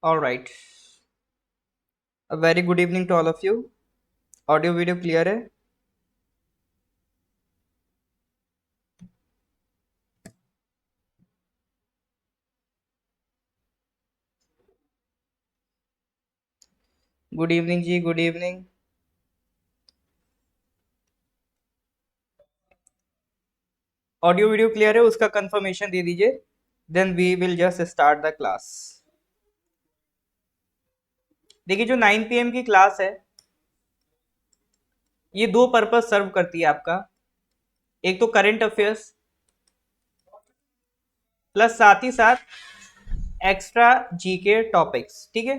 All right. A very good evening to all of you. Audio video clear है? Good evening ji, good evening. Audio video clear है, उसका confirmation दे दीजिए। Then we will just start the class. देखिए, जो 9 PM की class है, ये दो पर्पस सर्व करती है आपका। एक तो करंट अफेयर्स, प्लस साथ ही साथ एक्स्ट्रा जीके टॉपिक्स। ठीक है,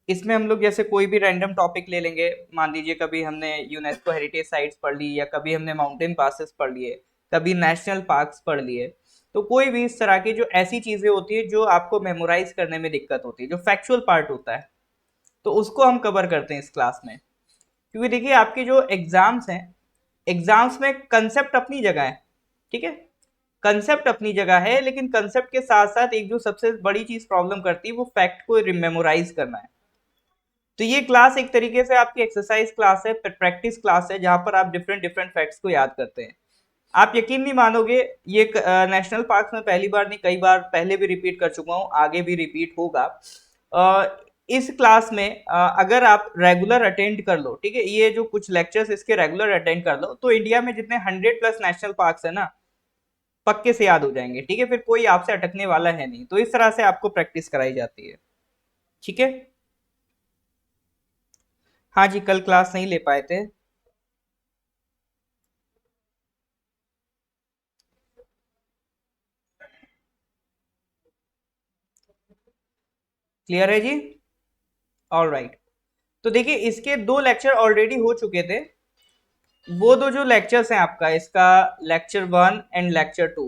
इसमें हम लोग जैसे कोई भी रैंडम टॉपिक ले लेंगे। मान लीजिए कभी हमने यूनेस्को हेरिटेज साइट्स पढ़ ली, या कभी हमने माउंटेन पासेस पढ़ लिए, कभी नेशनल पार्क्स पढ़ लिए। तो कोई भी इस तरह की जो ऐसी चीजें होती है जो आपको मेमोराइज करने में दिक्कत होती है, जो फैक्चुअल पार्ट होता है, तो उसको हम कवर करते हैं इस क्लास में। क्योंकि देखिए, आपके जो एग्जाम्स हैं, एग्जाम्स में कंसेप्ट अपनी जगह है। ठीक है, कंसेप्ट अपनी जगह है, लेकिन कंसेप्ट के साथ साथ एक जो सबसे बड़ी चीज प्रॉब्लम करती है, वो फैक्ट को मेमोराइज करना है। तो ये क्लास एक तरीके से आपकी एक्सरसाइज क्लास है, प्रैक्टिस क्लास है, जहां पर आप डिफरेंट डिफरेंट फैक्ट्स को याद करते हैं। आप यकीन नहीं मानोगे, ये नेशनल पार्क में पहली बार नहीं, कई बार पहले भी रिपीट कर चुका हूँ, आगे भी रिपीट होगा। इस क्लास में अगर आप रेगुलर अटेंड कर लो, ठीक है, ये जो कुछ लेक्चर्स इसके रेगुलर अटेंड कर लो, तो इंडिया में जितने 100+ नेशनल पार्क्स है ना, पक्के से याद हो जाएंगे। ठीक है, फिर कोई आपसे अटकने वाला है नहीं। तो इस तरह से आपको प्रैक्टिस कराई जाती है। ठीक है। हाँ जी, कल क्लास नहीं ले पाए थे। क्लियर है जी? All right. तो देखिए, इसके दो लेक्चर ऑलरेडी हो चुके थे। वो दो जो लेक्चर्स हैं आपका, इसका लेक्चर 1 एंड लेक्चर 2,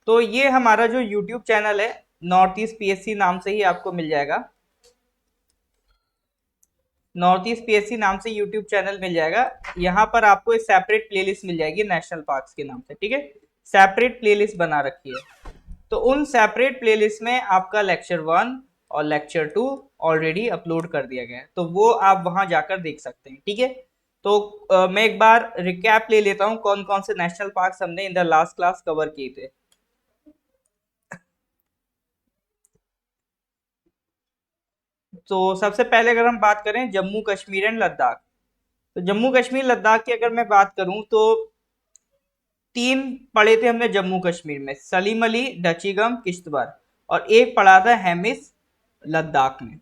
तो ये हमारा जो यूट्यूब चैनल है, नॉर्थ ईस्ट पीएससी नाम से ही आपको मिल जाएगा। नॉर्थ ईस्ट पीएससी नाम से यूट्यूब चैनल मिल जाएगा। यहाँ पर आपको एक सेपरेट प्लेलिस्ट मिल जाएगी नेशनल पार्क्स के नाम से। ठीक है, सेपरेट प्लेलिस्ट बना रखी है। तो उन सेपरेट प्लेलिस्ट में आपका लेक्चर 1 और लेक्चर 2 ऑलरेडी अपलोड कर दिया गया है, तो वो आप वहां जाकर देख सकते हैं। ठीक है, तो मैं एक बार रिकैप ले लेता हूं, कौन कौन से नेशनल पार्क हमने in the last class cover किए थे। तो सबसे पहले अगर हम बात करें जम्मू कश्मीर एंड लद्दाख, तो जम्मू कश्मीर लद्दाख की अगर मैं बात करूं, तो 3 पढ़े थे हमने जम्मू कश्मीर में, सलीम अली, डचीगम, किश्तवाड़, और एक पढ़ा था हेमिस लद्दाख में।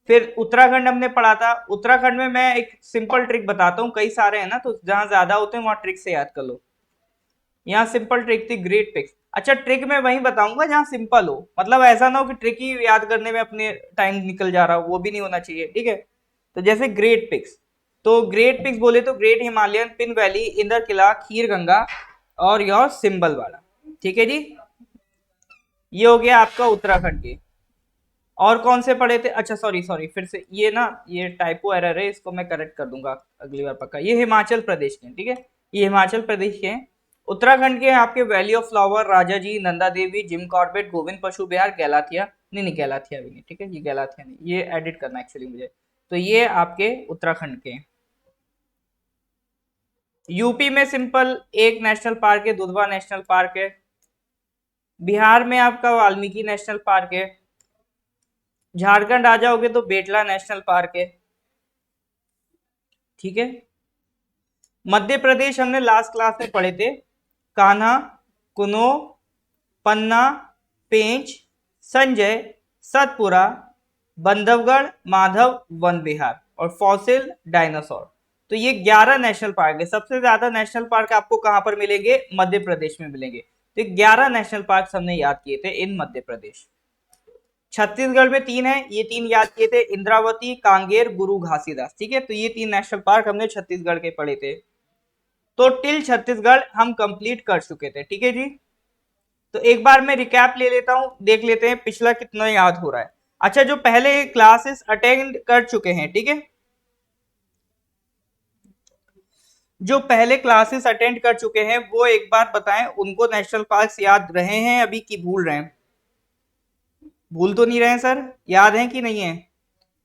फिर उत्तराखंड हमने पढ़ा था। उत्तराखंड में मैं एक सिंपल ट्रिक बताता हूँ, कई सारे हैं ना, तो जहां ज्यादा होते हैं वहां ट्रिक से याद कर लो। यहाँ सिंपल ट्रिक थी, ग्रेट पिक्स। अच्छा, ट्रिक मैं वहीं बताऊंगा जहां सिंपल हो, मतलब ऐसा ना हो कि ट्रिक ही याद करने में अपने टाइम निकल जा रहा हो, वो भी नहीं होना चाहिए। ठीक है, तो जैसे ग्रेट पिक्स, तो ग्रेट पिक्स बोले तो great Himalayan Pin valley, Inder Kila, Kheer Ganga, और योर सिंबल वाला। ठीक है जी, ये हो गया आपका उत्तराखंड के। और कौन से पढ़े थे? अच्छा, सॉरी सॉरी, फिर से ये ना, ये टाइपो एरर है, इसको मैं करेक्ट कर दूंगा अगली बार पक्का। ये हिमाचल प्रदेश के हैं। ठीक है, ये हिमाचल प्रदेश के हैं। उत्तराखंड के हैं आपके valley of flower, Rajaji, Nanda Devi, Jim Corbett, Govind Pashu Vihar, गैलाथिया। नहीं नहीं, गैलाथिया भी नहीं। ठीक है, ये गैलाथिया नहीं, ये एडिट करना एक्चुअली मुझे। तो ये आपके उत्तराखंड के हैं। यूपी में सिंपल एक नेशनल पार्क है, दुधवा नेशनल पार्क है। बिहार में आपका वाल्मीकि नेशनल पार्क है। झारखंड आ जाओगे तो बेटला नेशनल पार्क है। ठीक है, मध्य प्रदेश हमने लास्ट क्लास में पढ़े थे, कान्हा, कुनो, पन्ना, पेंच, संजय, सतपुरा, बंधवगढ़, माधव, वन विहार, और फॉसिल, डायनासोर। तो ये 11 नेशनल पार्क है। सबसे ज्यादा नेशनल पार्क आपको कहां पर मिलेंगे? मध्य प्रदेश में मिलेंगे। तो 11 नेशनल पार्क हमने याद किए थे इन मध्य प्रदेश। छत्तीसगढ़ में 3 है, ये 3 याद किए थे, इंद्रावती, कांगेर, गुरु घासीदास। ठीक है, तो ये 3 नेशनल पार्क हमने छत्तीसगढ़ के पढ़े थे। तो टिल छत्तीसगढ़ हम कंप्लीट कर चुके थे। ठीक है जी, तो एक बार मैं रिकैप ले लेता हूं, देख लेते हैं पिछला कितना याद हो रहा है। अच्छा, जो पहले क्लासेस अटेंड कर चुके हैं, ठीक है, जो पहले क्लासेस अटेंड कर चुके हैं, वो एक बार बताएं, उनको नेशनल पार्क्स याद रहे हैं अभी कि भूल रहे हैं? भूल तो नहीं रहे हैं सर? याद है कि नहीं है?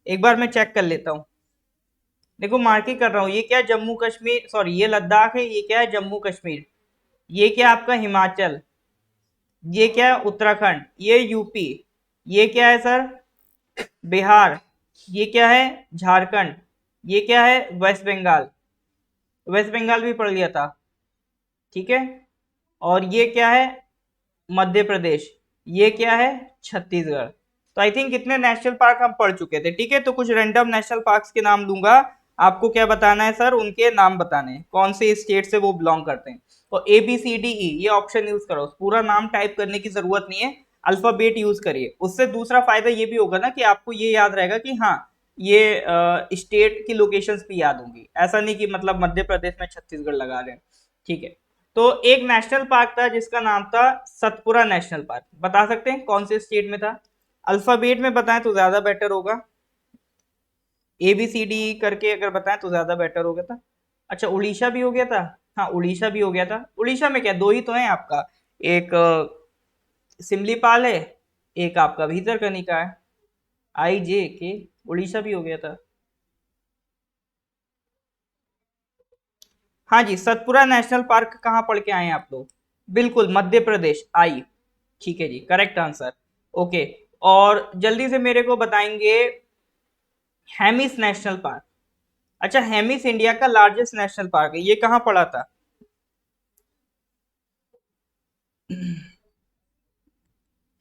एक बार मैं चेक कर लेता हूँ। देखो मार्किंग कर रहा हूँ, ये क्या है? जम्मू कश्मीर, सॉरी ये लद्दाख है, ये क्या है? जम्मू कश्मीर। ये क्या आपका? हिमाचल। ये क्या है? उत्तराखंड। ये यूपी। ये क्या है सर? बिहार। ये क्या है? झारखंड। ये क्या है? वेस्ट बंगाल। वेस्ट बंगाल भी पढ़ लिया था। ठीक है। और ये क्या है? मध्य प्रदेश। ये क्या है? छत्तीसगढ़। तो आई थिंक इतने नेशनल पार्क हम पढ़ चुके थे। ठीक है, तो कुछ रैंडम नेशनल पार्क्स के नाम दूंगा। आपको क्या बताना है सर? उनके नाम बताने हैं, कौन से स्टेट से वो बिलोंग करते हैं। तो ABCDE ये ऑप्शन यूज करो, पूरा नाम टाइप करने की जरूरत नहीं है, अल्फाबेट यूज करिए। उससे दूसरा फायदा ये भी होगा ना कि आपको ये याद रहेगा कि हाँ ये स्टेट की लोकेशंस भी याद होंगी, ऐसा नहीं कि मतलब मध्य प्रदेश में छत्तीसगढ़ लगा रहे हैं। ठीक है। तो एक नेशनल पार्क था जिसका नाम था सतपुरा नेशनल पार्क, बता सकते हैं कौन से स्टेट में था? अल्फाबेट में बताएं तो ज्यादा बेटर होगा, ABCD करके अगर बताएं तो ज्यादा बेटर हो गया था। अच्छा उड़ीसा भी हो गया था। हाँ उड़ीसा भी हो गया था। उड़ीसा में क्या दो ही तो है आपका, एक सिमलीपाल है, एक आपका भीतरकनिका है। IJK। उड़ीसा भी हो गया था। हाँ जी, सतपुरा नेशनल पार्क कहाँ पढ़ के आए हैं आप लोग? बिल्कुल मध्य प्रदेश, आई। ठीक है जी, करेक्ट आंसर। ओके। और जल्दी से मेरे को बताएंगे हेमिस नेशनल पार्क। अच्छा हेमिस इंडिया का लार्जेस्ट नेशनल पार्क है, ये कहाँ पड़ा था?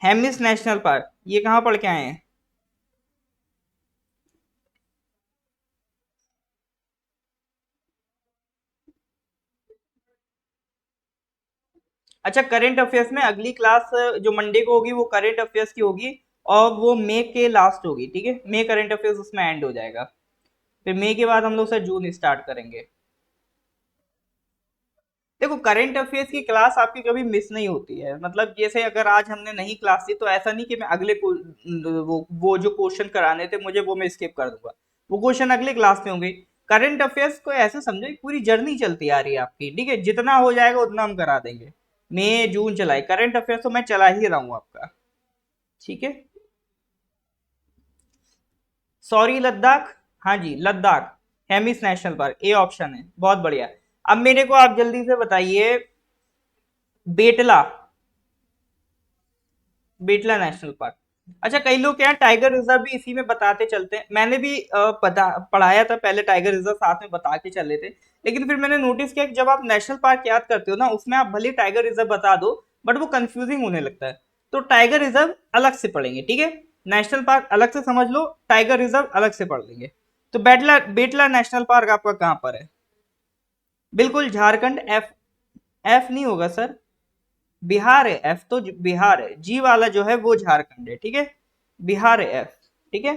हेमिस नेशनल पार्क ये कहाँ पढ़ के आए हैं? अच्छा करंट अफेयर्स में अगली क्लास जो मंडे को होगी वो करंट अफेयर्स की होगी, और वो मई के लास्ट होगी। ठीक है, मई करंट अफेयर्स उसमें एंड हो जाएगा, फिर मई के बाद हम लोग सर जून स्टार्ट करेंगे। देखो करंट अफेयर्स की क्लास आपकी कभी मिस नहीं होती है, मतलब जैसे अगर आज हमने नहीं क्लास दी तो ऐसा नहीं कि मैं अगले को वो जो क्वेश्चन कराने थे मुझे वो मैं स्किप कर दूंगा, वो क्वेश्चन अगले क्लास में होंगे। करंट अफेयर्स को ऐसे समझो एक पूरी जर्नी चलती आ रही है आपकी। ठीक है, जितना हो जाएगा उतना हम करा देंगे। मई जून चलाए करंट अफेयर्स तो मैं चला ही रहा हूँ आपका। ठीक है। सॉरी लद्दाख। हाँ जी Ladakh, Hemis national park A option है, बहुत बढ़िया। अब मेरे को आप जल्दी से बताइए बेटला, बेटला नेशनल पार्क। अच्छा कई लोग क्या है टाइगर रिजर्व भी इसी में बताते चलते हैं, मैंने भी पता पढ़ाया था पहले, टाइगर रिजर्व साथ में बता के चले थे, लेकिन फिर मैंने नोटिस किया कि जब आप नेशनल पार्क याद करते हो ना उसमें आप भले टाइगर रिजर्व बता दो बट वो कंफ्यूजिंग होने लगता है। तो टाइगर रिजर्व अलग से पढ़ेंगे, ठीक है? नेशनल पार्क अलग से समझ लो, टाइगर रिजर्व अलग से पढ़ लेंगे। तो बेटला बेटला नेशनल पार्क आपका कहाँ पर है? बिल्कुल झारखंड। एफ, एफ नहीं होगा सर, बिहार है। एफ तो बिहार है, जी वाला जो है वो झारखंड है। ठीक है, बिहार है एफ। ठीक है।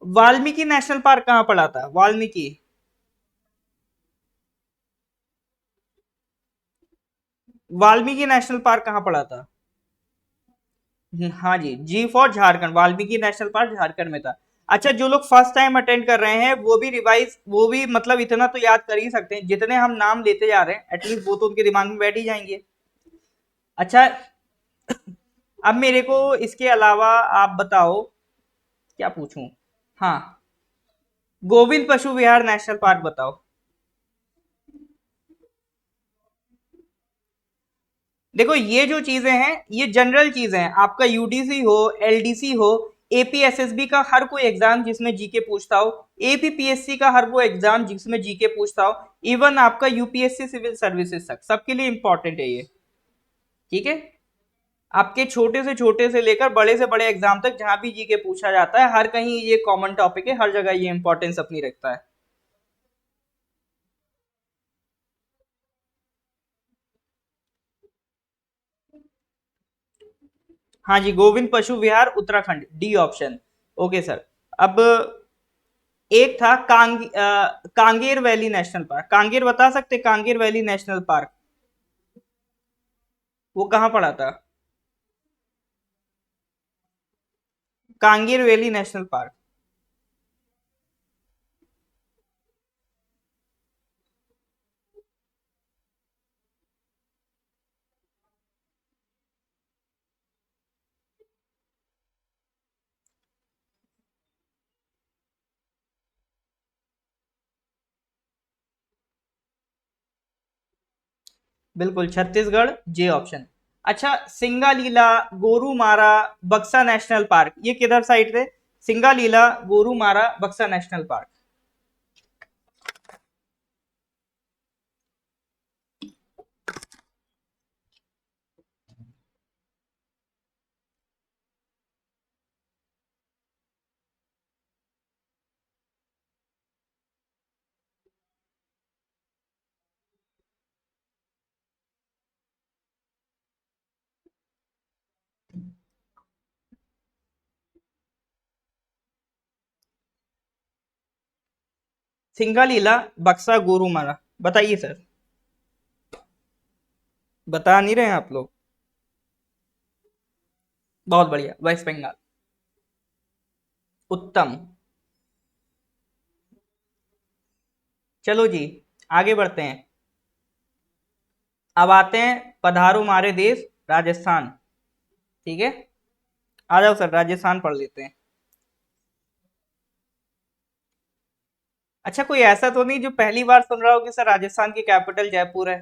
वाल्मीकि नेशनल पार्क कहाँ पड़ा था? वाल्मीकि, वाल्मीकि नेशनल पार्क कहाँ पड़ा था? हाँ जी, G for Jharkhand, Valmiki national park Jharkhand में था। अच्छा जो लोग फर्स्ट टाइम अटेंड कर रहे हैं वो भी रिवाइज, वो भी मतलब इतना तो याद कर ही सकते हैं, जितने हम नाम लेते जा रहे हैं एटलीस्ट वो तो उनके दिमाग में बैठ ही जाएंगे। अच्छा अब मेरे को इसके अलावा आप बताओ, क्या पूछूं? हाँ, गोविंद पशु विहार नेशनल पार्क बताओ। देखो ये जो चीजें हैं ये जनरल चीजें हैं, आपका UDC हो, LDC हो, APSSB का हर कोई एग्जाम जिसमें जीके पूछता हो, APPSC का हर वो एग्जाम जिसमें जीके पूछता हो, इवन आपका UPSC सिविल सर्विसेज तक सबके लिए इंपॉर्टेंट है ये। ठीक है, आपके छोटे से लेकर बड़े से बड़े एग्जाम तक जहां भी जीके पूछा जाता है हर कहीं ये कॉमन टॉपिक है, हर जगह ये इंपॉर्टेंस अपनी रखता है। हाँ जी, Govind Pashu Vihar Uttarakhand, D option. Okay sir. अब एक था Kanger valley national park, Kanger बता सकते? कांगेर वैली नेशनल पार्क वो कहाँ पड़ा था? Kanger valley national park. बिल्कुल छत्तीसगढ़, जे ऑप्शन। अच्छा, सिंगालीला, गोरुमारा, बक्सा नेशनल पार्क, ये किधर साइड थे? सिंगालीला, गोरुमारा, बक्सा नेशनल पार्क। सिंगालीला, बक्सा, गोरुमारा, बताइए सर। बता नहीं रहे हैं आप लोग? बहुत बढ़िया, वेस्ट बंगाल। उत्तम। चलो जी, आगे बढ़ते हैं। अब आते हैं पधारो हमारे देश राजस्थान। ठीक है, आ जाओ सर, राजस्थान पढ़ लेते हैं। अच्छा, कोई ऐसा तो नहीं जो पहली बार सुन रहा हो कि सर राजस्थान की कैपिटल जयपुर है?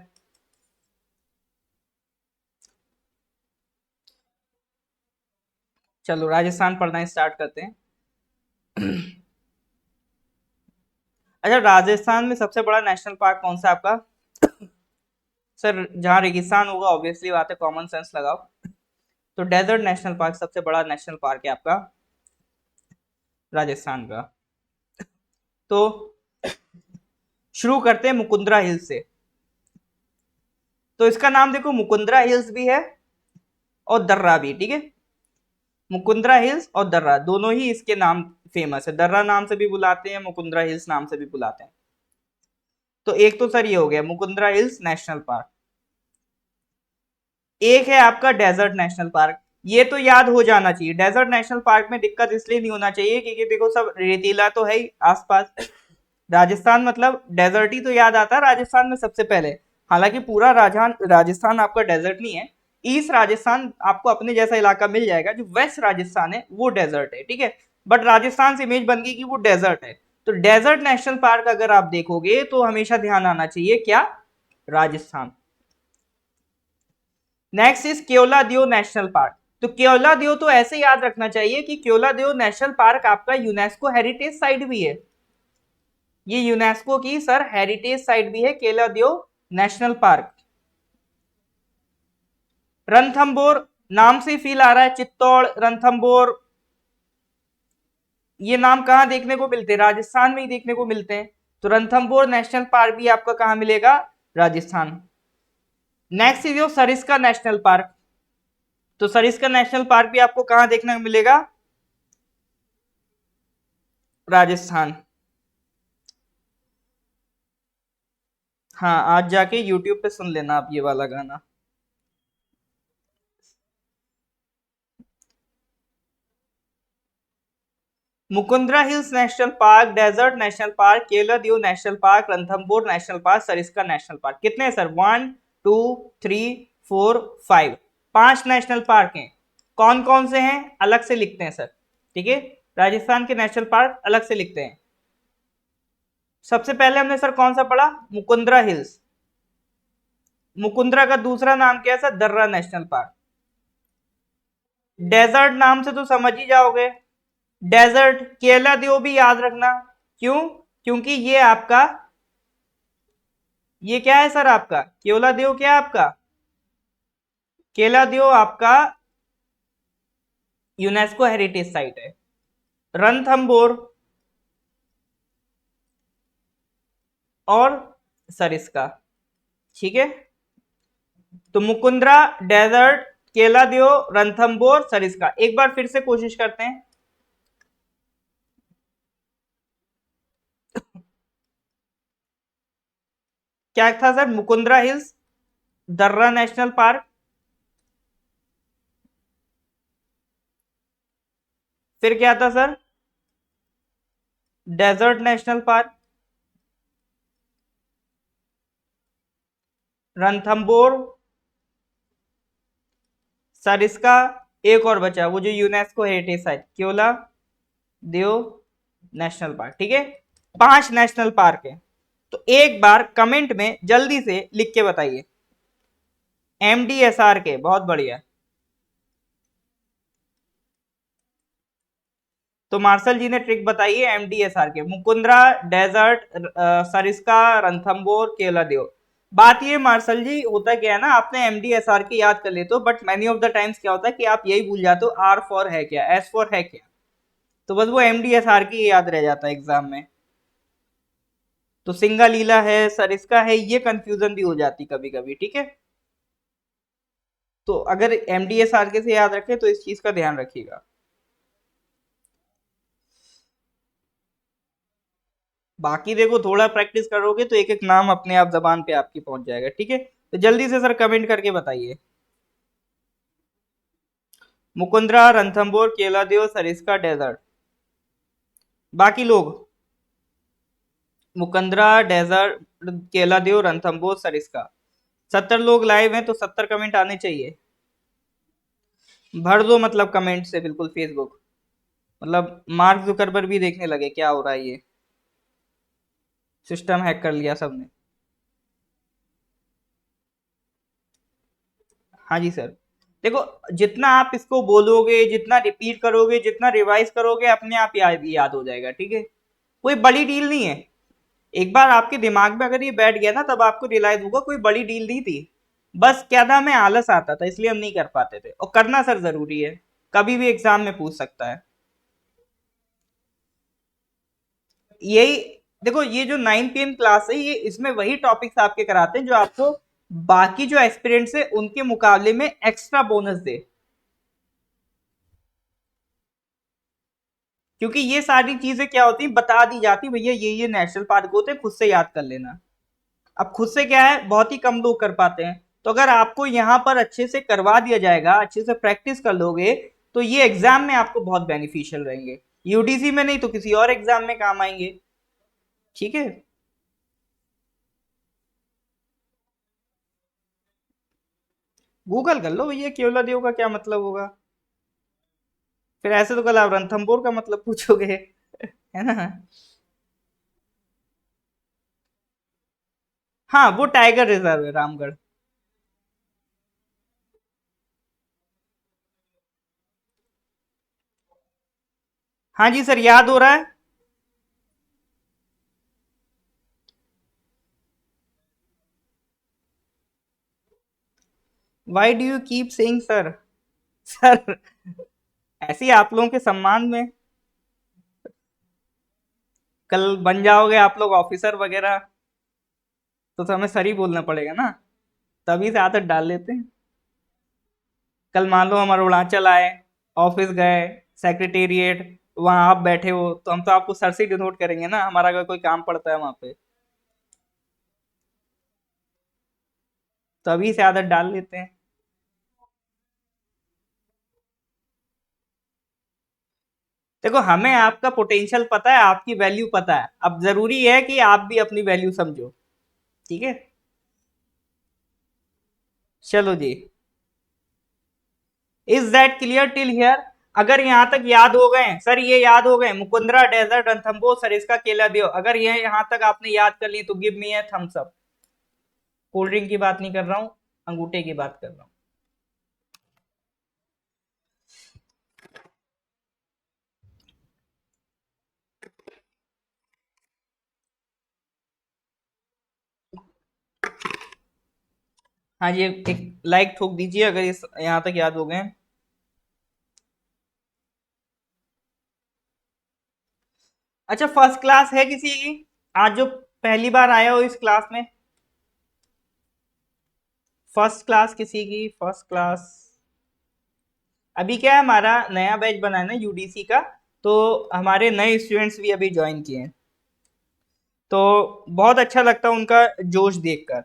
चलो राजस्थान पढ़ना स्टार्ट करते हैं। अच्छा, राजस्थान में सबसे बड़ा नेशनल पार्क कौन सा है आपका? सर जहाँ रेगिस्तान होगा ऑब्वियसली बात है, कॉमन सेंस लगाओ। तो डेजर्ट नेशनल पार्क सबसे बड़ा नेशनल पार्क है आपका राजस्थान का। तो शुरू करते हैं मुकुंदरा हिल्स से। तो इसका नाम देखो, मुकुंदरा हिल्स भी है और दर्रा भी, ठीक है। मुकुंदरा हिल्स और दर्रा दोनों ही इसके नाम फेमस है, दर्रा नाम से भी बुलाते हैं, मुकुंदरा हिल्स नाम से भी बुलाते हैं। तो एक तो सर ये हो गया मुकुंदरा हिल्स नेशनल पार्क। एक है आपका डेजर्ट नेशनल पार्क। ये तो याद हो जाना चाहिए, डेजर्ट नेशनल पार्क में दिक्कत इसलिए नहीं होना चाहिए क्योंकि देखो सब रेतीला तो है ही आसपास। राजस्थान मतलब डेजर्ट ही तो याद आता है राजस्थान में सबसे पहले। हालांकि पूरा राजस्थान आपका डेजर्ट नहीं है। ईस्ट राजस्थान आपको अपने जैसा इलाका मिल जाएगा, जो वेस्ट राजस्थान है वो डेजर्ट है, ठीक है। बट राजस्थान से इमेज बन गई कि वो डेजर्ट है। तो डेजर्ट नेशनल पार्क अगर आप देखोगे तो हमेशा ध्यान आना चाहिए क्या? Rajasthan. Next is Keoladeo national park. तो केवलादेव तो ऐसे याद रखना चाहिए कि केवलादेव नेशनल पार्क आपका यूनेस्को हेरिटेज साइट भी है। ये यूनेस्को की सर हेरिटेज साइट भी है केवलादेव नेशनल पार्क। रणथंबोर, नाम से फील आ रहा है, चित्तौड़, रणथंबोर, ये नाम कहां देखने को मिलते हैं? राजस्थान में ही देखने को मिलते हैं। तो रणथंबोर नेशनल पार्क भी आपका कहां मिलेगा? Rajasthan. Next is Sariska national park. तो सरिस्का नेशनल पार्क भी आपको कहां देखने को मिलेगा? राजस्थान। हाँ, आज जाके YouTube पे सुन लेना आप ये वाला गाना। Mukundra hills national park, desert national park, Keoladeo national park, Ranthambore national park, Sariska national park, कितने हैं सर? 1 2 3 4 5। 5 नेशनल पार्क हैं। कौन कौन से हैं अलग से लिखते हैं सर, ठीक है। राजस्थान के नेशनल पार्क अलग से लिखते हैं। सबसे पहले हमने सर कौन सा पढ़ा? मुकुंदरा हिल्स। मुकुंदरा का दूसरा नाम क्या है sir? Darrah national park. Desert नाम से तो समझ ही जाओगे। डेजर्ट केवलादेव भी याद रखना। क्यों? क्योंकि ये आपका, ये क्या है सर आपका? केवलादेव क्या है आपका? केवलादेव आपका यूनेस्को हेरिटेज साइट है। रणथंबोर और सरिस्का, ठीक है। तो मुकुंदरा, डेजर्ट, केवलादेव, रणथंबोर, सरिस्का, एक बार फिर से कोशिश करते हैं। क्या था sir? Mukundra hills, Darrah national park, फिर क्या था sir? Desert national park, Ranthambore, Sariska, एक और बचा वो जो UNESCO heritage site Keoladeo national park, ठीक है। 5 नेशनल पार्क है। तो एक बार कमेंट में जल्दी से लिख के बताइए MDSR के, बहुत बढ़िया। तो मार्शल जी ने ट्रिक बताई है MDSR के, मुकुंदरा, डेजर्ट, सरिस्का, रणथंबोर, केवलादेव। बात ये मार्शल जी, होता क्या है ना, आपने MDSR की याद कर लेते हो, but many of the times क्या होता है कि आप यही भूल जाते हो R फॉर है क्या, S फॉर है क्या। तो बस वो MDSR की याद रह जाता है एग्जाम में। तो सिंगा लीला है, सरिस्का है, ये कंफ्यूजन भी हो जाती कभी कभी, ठीक है। तो अगर MDSR के से याद रखें तो इस चीज का ध्यान रखिएगा। बाकी देखो, थोड़ा प्रैक्टिस करोगे तो एक एक नाम अपने आप जबान पे आपकी पहुंच जाएगा, ठीक है। तो जल्दी से सर कमेंट करके बताइए। मुकुंदरा, रणथंबोर, केलादेव, सरिस्का, डेजर्ट। बाकी लोग, मुकुंदरा, डेजर्ट, केलादेव, रणथंबोर, सरिस्का। 70 लोग लाइव हैं तो 70 कमेंट आने चाहिए। भर दो मतलब कमेंट से बिल्कुल फेसबुक, मतलब मार्क जुकरबर्ग भी देखने लगे क्या हो रहा है ये। सिस्टम हैक कर लिया सबने। हाँ जी सर। देखो, जितना आप इसको बोलोगे, जितना रिपीट करोगे, जितना रिवाइज करोगे, अपने आप याद याद हो जाएगा, ठीक है। कोई बड़ी डील नहीं है। एक बार आपके दिमाग में अगर ये बैठ गया ना, तब आपको रियलाइज होगा कोई बड़ी डील नहीं थी। बस क्या नाम है, आलस आता था, इसलिए हम नहीं कर पाते थे, और करना सर जरूरी है। कभी भी एग्जाम में पूछ सकता है। यही, देखो ये जो 9 PM क्लास है, ये इसमें वही टॉपिक्स आपके कराते हैं जो आपको बाकी जो एस्पिरेंट्स है उनके मुकाबले में एक्स्ट्रा बोनस दे। क्योंकि ये सारी चीजें क्या होती हैं, बता दी जाती, भैया ये नेशनल पार्क होते हैं, खुद से याद कर लेना। अब खुद से क्या है, बहुत ही कम लोग कर पाते हैं। तो अगर आपको यहाँ पर अच्छे से करवा दिया जाएगा, अच्छे से प्रैक्टिस कर लोगे, तो ये एग्जाम में आपको बहुत बेनिफिशियल रहेंगे। यूडीसी में नहीं तो किसी और एग्जाम में काम आएंगे, ठीक है। गूगल कर लो भैया, केवलादेव का क्या मतलब होगा। फिर ऐसे तो कल आप रणथंबोर का मतलब पूछोगे, है ना। हाँ, वो टाइगर रिजर्व है, रामगढ़। हाँ जी सर, याद हो रहा है। Why do you keep saying sir. Sir, ऐसे ही आप लोगों के सम्मान में कल बन जाओगे आप लोग ऑफिसर वगैरह, तो हमें सर ही बोलना पड़ेगा ना। तभी से आदत डाल लेते हैं। कल मान लो हम अरुणाचल आए, ऑफिस गए, सेक्रेटेरिएट, वहां आप बैठे हो, तो हम तो आपको सर से डिनोट करेंगे ना, हमारा अगर कोई काम पड़ता है वहां पे। तभी से आदत डाल लेते हैं। देखो, हमें आपका पोटेंशियल पता है, आपकी वैल्यू पता है, अब जरूरी है कि आप भी अपनी वैल्यू समझो, ठीक है। चलो जी। Is that clear till here. अगर यहां तक याद हो गए सर, ये याद हो गए, मुकुंदरा, डेजर्ट, रणथंबोर, सरिस्का, केला देव, अगर ये यहां तक आपने याद कर ली तो गिव मी ए थम्स अप। कोल्ड ड्रिंक की बात नहीं कर रहा हूं, अंगूठे की बात कर रहा हूं। हाँ जी, एक लाइक ठोक दीजिए अगर इस यहां तक याद हो गए। अच्छा, फर्स्ट क्लास है किसी की आज जो पहली बार आया हो इस क्लास में। फर्स्ट क्लास किसी की, फर्स्ट क्लास। अभी क्या है, हमारा नया बैच बना है ना यूडीसी का, तो हमारे नए स्टूडेंट्स भी अभी ज्वाइन किए हैं, तो बहुत अच्छा लगता है उनका जोश देखकर।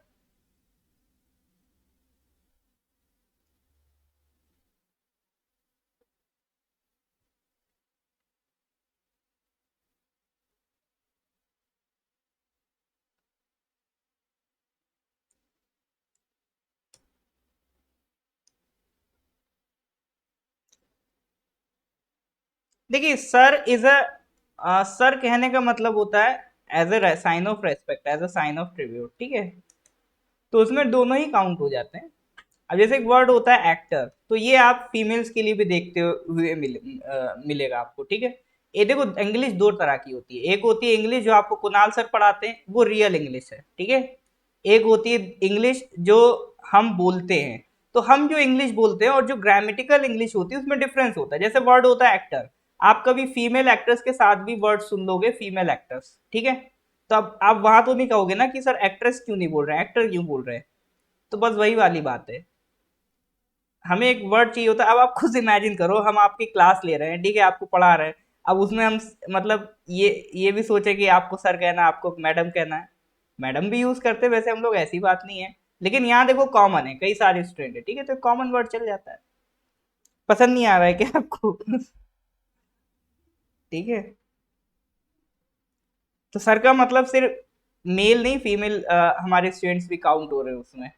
देखिए, सर इज अ सर कहने का मतलब होता है as a sign of respect, as a sign of tribute, ठीक है। तो उसमें दोनों ही काउंट हो जाते हैं। अब जैसे एक वर्ड होता है एक्टर, तो ये आप फीमेल्स के लिए भी देखते हुए मिलेगा आपको, ठीक है। ये देखो इंग्लिश दो तरह की होती है, एक होती है इंग्लिश जो आपको कुणाल सर पढ़ाते हैं, वो रियल इंग्लिश है, ठीक है। एक होती है इंग्लिश जो हम बोलते हैं। तो हम जो इंग्लिश बोलते हैं और जो ग्रामेटिकल इंग्लिश होती है उसमें डिफरेंस होता है। जैसे वर्ड होता है एक्टर, आप कभी फीमेल एक्ट्रेस के साथ भी वर्ड सुन लोगे फीमेल एक्ट्रेस, ठीक है। तो अब आप वहां तो नहीं कहोगे ना कि सर एक्ट्रेस क्यों नहीं बोल रहे हैं, एक्टर क्यों बोल रहे हैं। तो बस वही वाली बात है, हमें एक वर्ड चाहिए होता है। अब आप खुद इमेजिन करो, हम आपकी क्लास ले रहे हैं, ठीक है, आपको पढ़ा रहे हैं। अब उसमें हम मतलब ये भी सोचे कि आपको सर कहना है, आपको मैडम कहना है। मैडम भी यूज करते हैं वैसे हम लोग, ऐसी बात नहीं है। लेकिन यहाँ देखो कॉमन है, कई सारे स्टूडेंट है, ठीक है, तो कॉमन वर्ड चल जाता है। पसंद नहीं आ रहा है क्या आपको? ठीक है। तो सर का मतलब सिर्फ मेल नहीं, फीमेल हमारे स्टूडेंट्स भी काउंट हो रहे हैं उसमें।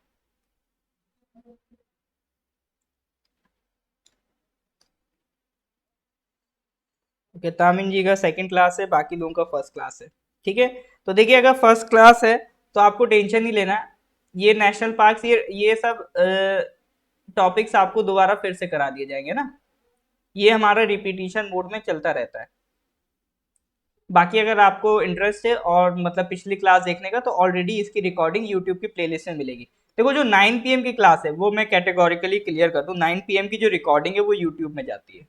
ओके, तामिन जी का सेकंड क्लास है, बाकी लोगों का फर्स्ट क्लास है, ठीक है। तो देखिए अगर फर्स्ट क्लास है तो आपको टेंशन नहीं लेना। ये नेशनल पार्क्स, ये सब टॉपिक्स आपको दोबारा फिर से करा दिए जाएंगे ना। ये हमारा रिपीटिशन मोड में चलता रहता है। बाकी अगर आपको इंटरेस्ट है और मतलब पिछली क्लास देखने का, तो ऑलरेडी इसकी रिकॉर्डिंग यूट्यूब की प्लेलिस्ट में मिलेगी। देखो जो 9 PM की क्लास है वो मैं कैटेगोरिकली क्लियर कर दूं, 9 PM की जो रिकॉर्डिंग है वो यूट्यूब में जाती है।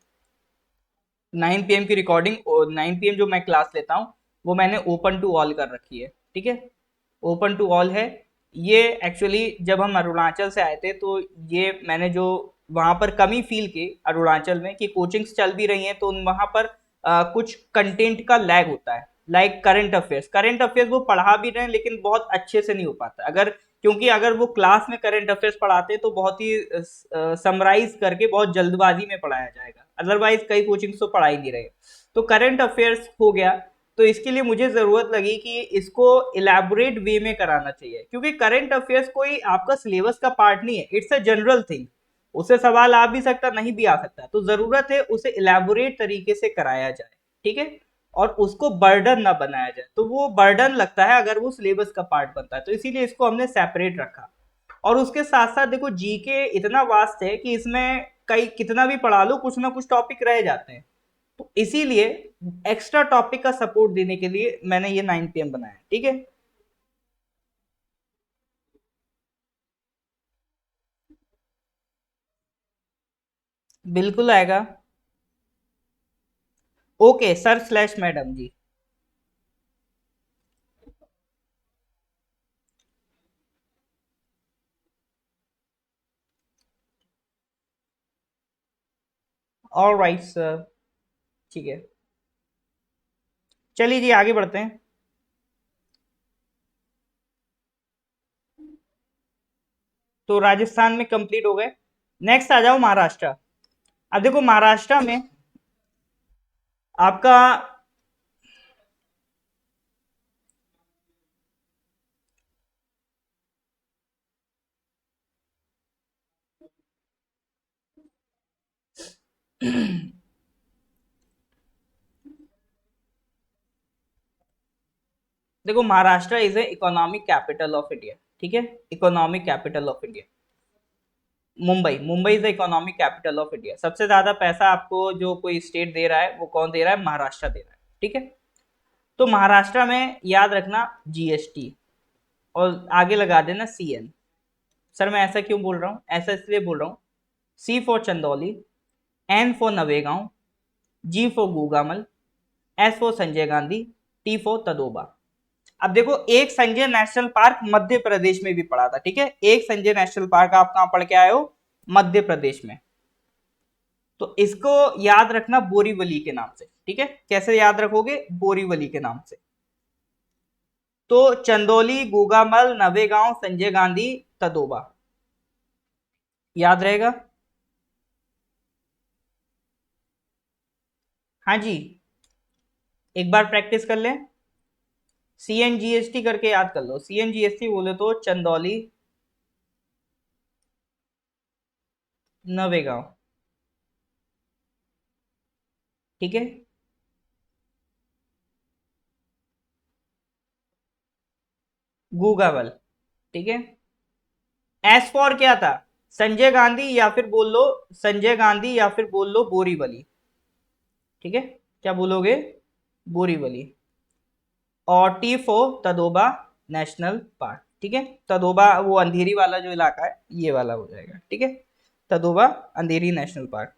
9 PM की रिकॉर्डिंग, 9 PM जो मैं क्लास लेता हूँ वो मैंने ओपन टू ऑल कर रखी है, ठीक है। ओपन टू ऑल है। ये एक्चुअली जब हम अरुणाचल से आए थे तो ये मैंने जो वहाँ पर कमी फील की अरुणाचल में कि कोचिंग्स चल भी रही हैं तो वहाँ पर कुछ कंटेंट का लैग होता है। लाइक करंट अफेयर्स वो पढ़ा भी रहे हैं लेकिन बहुत अच्छे से नहीं हो पाता। अगर क्योंकि अगर वो क्लास में करंट अफेयर्स पढ़ाते तो बहुत ही समराइज करके बहुत जल्दबाजी में पढ़ाया जाएगा, अदरवाइज कई कोचिंग्स तो पढ़ा ही नहीं रहे। तो करंट अफेयर्स हो गया, तो इसके लिए मुझे जरूरत लगी कि इसको इलेबोरेट वे में कराना चाहिए, क्योंकि करंट अफेयर्स कोई आपका सिलेबस का पार्ट नहीं है, इट्स अ जनरल थिंग। उससे सवाल आ भी सकता, नहीं भी आ सकता, तो जरूरत है उसे इलेबोरेट तरीके से कराया जाए, ठीक है। और उसको बर्डन ना बनाया जाए, तो वो बर्डन लगता है अगर वो सिलेबस का पार्ट बनता है, तो इसीलिए इसको हमने सेपरेट रखा। और उसके साथ साथ देखो जीके इतना वास्ट है कि इसमें कई कितना भी पढ़ा लो कुछ ना कुछ टॉपिक रह जाते हैं। तो इसीलिए एक्स्ट्रा टॉपिक का सपोर्ट देने के लिए मैंने ये 9 PM बनाया, ठीक है। बिल्कुल आएगा। ओके सर स्लैश मैडम जी। ऑल राइट सर, ठीक है। चलिए जी आगे बढ़ते हैं। तो राजस्थान में कंप्लीट हो गए। नेक्स्ट आ जाओ महाराष्ट्र। अब देखो महाराष्ट्र में आपका देखो Maharashtra is a economic capital of India, ठीक है। Economic capital of India Mumbai, Mumbai is the economic capital of India. सबसे ज्यादा पैसा आपको जो कोई स्टेट दे रहा है वो कौन दे रहा है, महाराष्ट्र दे रहा है, ठीक है। तो महाराष्ट्र में याद रखना जीएसटी, और आगे लगा देना सीएन। सर मैं ऐसा क्यों बोल रहा हूँ, ऐसा इसलिए बोल रहा हूँ, C for Chandauli, N for Navegaon, G for Gugamal, S for Sanjay Gandhi, T for Tadoba. अब देखो एक संजय नेशनल पार्क मध्य प्रदेश में भी पड़ा था, ठीक है। एक संजय नेशनल पार्क आप कहां पढ़ के आए हो, मध्य प्रदेश में। तो इसको याद रखना बोरीवली के नाम से, ठीक है। कैसे याद रखोगे, बोरीवली के नाम से। तो चंदौली, गुगामल, नवेगांव, संजय गांधी, तदोबा, याद रहेगा। हाँ जी, एक बार प्रैक्टिस कर लें। सीएनजीएसटी करके याद कर लो, सीएनजीएसटी बोले तो चंदौली, नवेगांव, ठीक है। गूगावल, ठीक है। एस फॉर क्या था, संजय गांधी या फिर बोल लो संजय गांधी या फिर बोल लो बोरीवली। ठीक है, क्या बोलोगे? बोरीवली। और T four Tadoba national park. ठीक है, तदोबा वो अंधेरी वाला जो इलाका है ये वाला हो जाएगा। ठीक है, तदोबा अंधेरी नेशनल पार्क।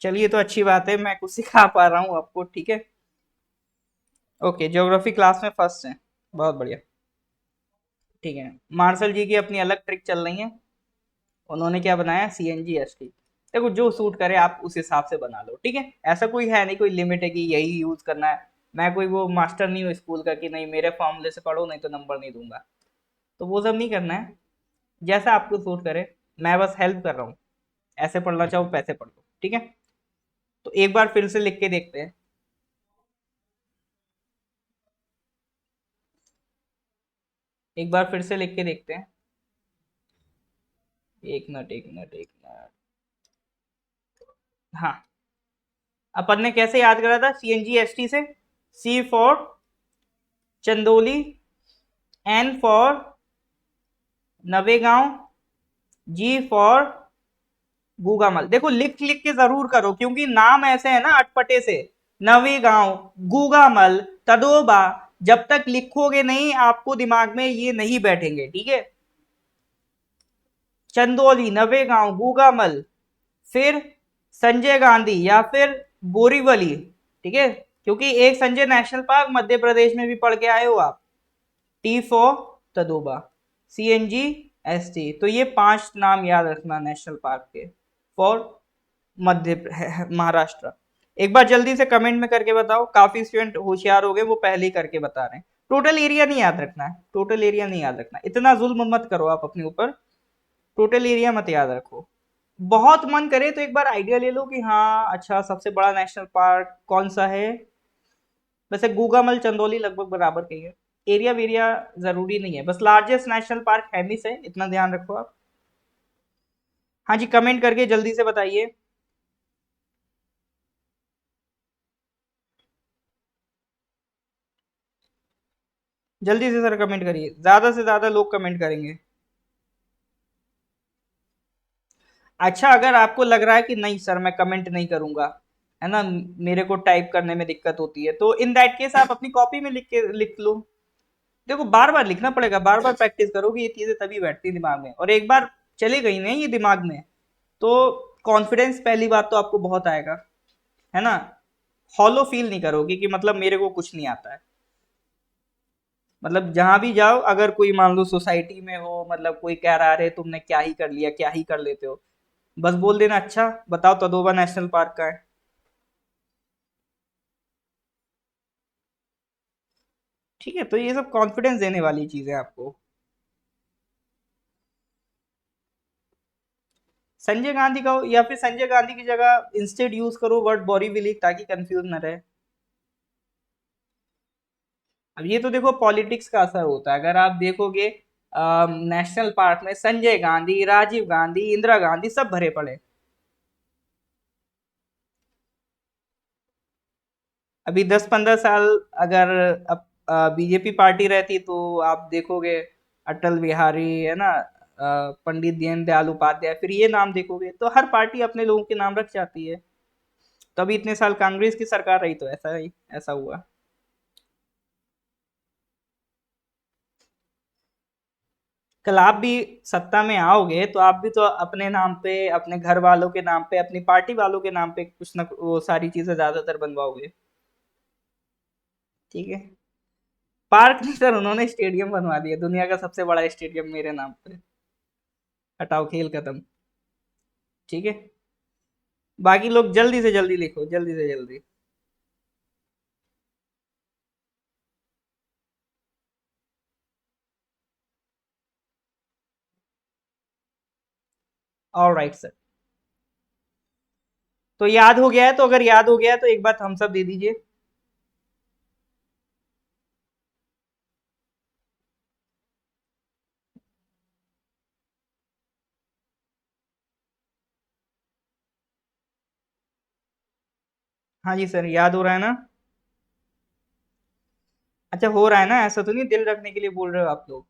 चलिए, तो अच्छी बात है, मैं कुछ सिखा पा रहा हूँ आपको। ठीक है, ओके, ज्योग्राफी क्लास में फर्स्ट है, बहुत बढ़िया। ठीक है, मार्शल जी की अपनी अलग ट्रिक चल रही है। उन्होंने क्या बनाया? CNG ST. देखो, जो सूट करे आप उस हिसाब से बना लो। ठीक है, ऐसा कोई है नहीं, कोई लिमिट है कि यही यूज करना है। मैं कोई वो मास्टर नहीं हूँ स्कूल का कि नहीं मेरे फॉर्मूले से पढ़ो नहीं तो नंबर नहीं दूंगा। तो वो सब नहीं करना है, जैसा आपको सूट करे। मैं बस हेल्प कर रहा हूँ, ऐसे पढ़ना चाहो पैसे पढ़ लो। ठीक है, तो एक बार फिर से लिख के देखते हैं। एक बार फिर से लिख के देखते हैं। एक मिनट, एक मिनट, एक मिनट। हाँ, अपन ने कैसे याद करा था? सीएनजी एसटी से। C for Chandauli, N for Navegaon, G for Gugamal. देखो, लिख लिख के जरूर करो, क्योंकि नाम ऐसे है ना अटपटे से। नवेगांव, गूगामल, तदोबा, जब तक लिखोगे नहीं आपको दिमाग में ये नहीं बैठेंगे। ठीक है, चंदौली, नवेगांव, गूगामल, फिर संजय गांधी या फिर बोरीवली। ठीक है, क्योंकि एक संजय नेशनल पार्क मध्य प्रदेश में भी पढ़ के आए हो आप। T for Tadoba, C N G S T. तो ये 5 नाम याद रखना नेशनल पार्क के, फॉर महाराष्ट्र। एक बार जल्दी से कमेंट में करके बताओ, काफी स्टूडेंट होशियार हो गए, वो पहले ही करके बता रहे हैं। टोटल एरिया नहीं याद रखना है, टोटल एरिया नहीं याद रखना, इतना जुल्म मत करो आप अपने ऊपर। टोटल एरिया मत याद रखो। बहुत मन करे तो एक बार आइडिया ले लो कि हाँ अच्छा सबसे बड़ा नेशनल पार्क कौन सा है। वैसे गूगामल चंदोली लगभग बराबर के ही है। एरिया वेरिया जरूरी नहीं है, बस लार्जेस्ट नेशनल पार्क हैमिस है, इतना ध्यान रखो आप। हाँ जी, कमेंट करके जल्दी से बताइए। जल्दी से सर कमेंट करिए, ज्यादा से ज्यादा लोग कमेंट करेंगे। अच्छा, अगर आपको लग रहा है कि नहीं सर मैं कमेंट नहीं करूंगा, है ना, मेरे को टाइप करने में दिक्कत होती है, तो इन दैट केस आप अपनी कॉपी में लिख के लिख लो। देखो, बार बार लिखना पड़ेगा, बार बार प्रैक्टिस करोगे ये चीजें तभी बैठती दिमाग में, और एक बार चली गई ना ये दिमाग में, तो कॉन्फिडेंस पहली बात तो आपको बहुत आएगा, है ना। हॉलो फील नहीं करोगे कि मतलब मेरे को कुछ नहीं आता है। मतलब जहां भी जाओ, अगर कोई मान लो सोसाइटी में हो, मतलब कोई कह रहा है तुमने क्या ही कर लिया, क्या ही कर लेते हो, बस बोल देना अच्छा बताओ तदोबा नेशनल पार्क का है। ठीक है, तो ये सब कॉन्फिडेंस देने वाली चीजें आपको। संजय गांधी का हो, या फिर संजय गांधी की जगह इंस्टेड यूज करो वर्ड बोरीविली, ताकि कंफ्यूज ना रहे। अब ये तो देखो पॉलिटिक्स का असर होता है, अगर आप देखोगे नेशनल पार्क में संजय गांधी, राजीव गांधी, इंदिरा गांधी सब भरे पड़े। अभी 10-15 साल अगर अब बीजेपी पार्टी रहती तो आप देखोगे अटल बिहारी, है ना, पंडित दीनदयाल उपाध्याय, फिर ये नाम देखोगे, तो हर पार्टी अपने लोगों के नाम रख जाती है। तभी इतने साल कांग्रेस की सरकार रही तो ऐसा ही ऐसा हुआ। कल आप भी सत्ता में आओगे तो आप भी तो अपने नाम पे, अपने घर वालों के नाम पे, अपनी पार्टी वालों के नाम पे कुछ ना वो सारी चीजें ज्यादातर बनवाओगे। ठीक है, पार्क नहीं सर, उन्होंने स्टेडियम बनवा दिया, दुनिया का सबसे बड़ा स्टेडियम मेरे नाम पे। हटाओ, खेल खत्म। ठीक है, बाकी लोग जल्दी से जल्दी लिखो, जल्दी से जल्दी। All right sir. तो याद हो गया है, तो अगर याद हो गया है तो एक बार थम्स अप दे दीजिए। हाँ जी सर, याद हो रहा है ना? अच्छा, हो रहा है ना, ऐसा तो नहीं दिल रखने के लिए बोल रहे हो आप लोग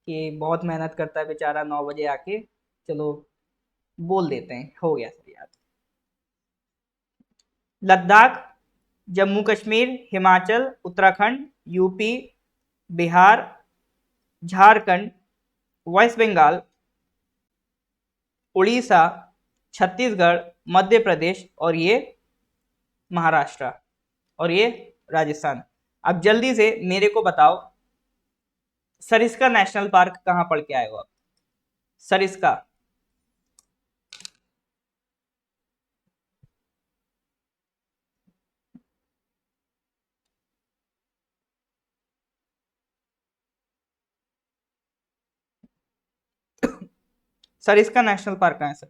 कि बहुत मेहनत करता है बेचारा 9 बजे आके। चलो, बोल देते हैं, हो गया सर याद। लद्दाख, जम्मू कश्मीर, हिमाचल, उत्तराखंड, यूपी, बिहार, झारखंड, वेस्ट बंगाल, उड़ीसा, छत्तीसगढ़, मध्य प्रदेश और ये महाराष्ट्र और ये राजस्थान। अब जल्दी से मेरे को बताओ, सरिस्का नेशनल पार्क कहाँ पढ़ के आए हो आप? सरिस्का। सरिस्का नेशनल पार्क कहाँ है सर?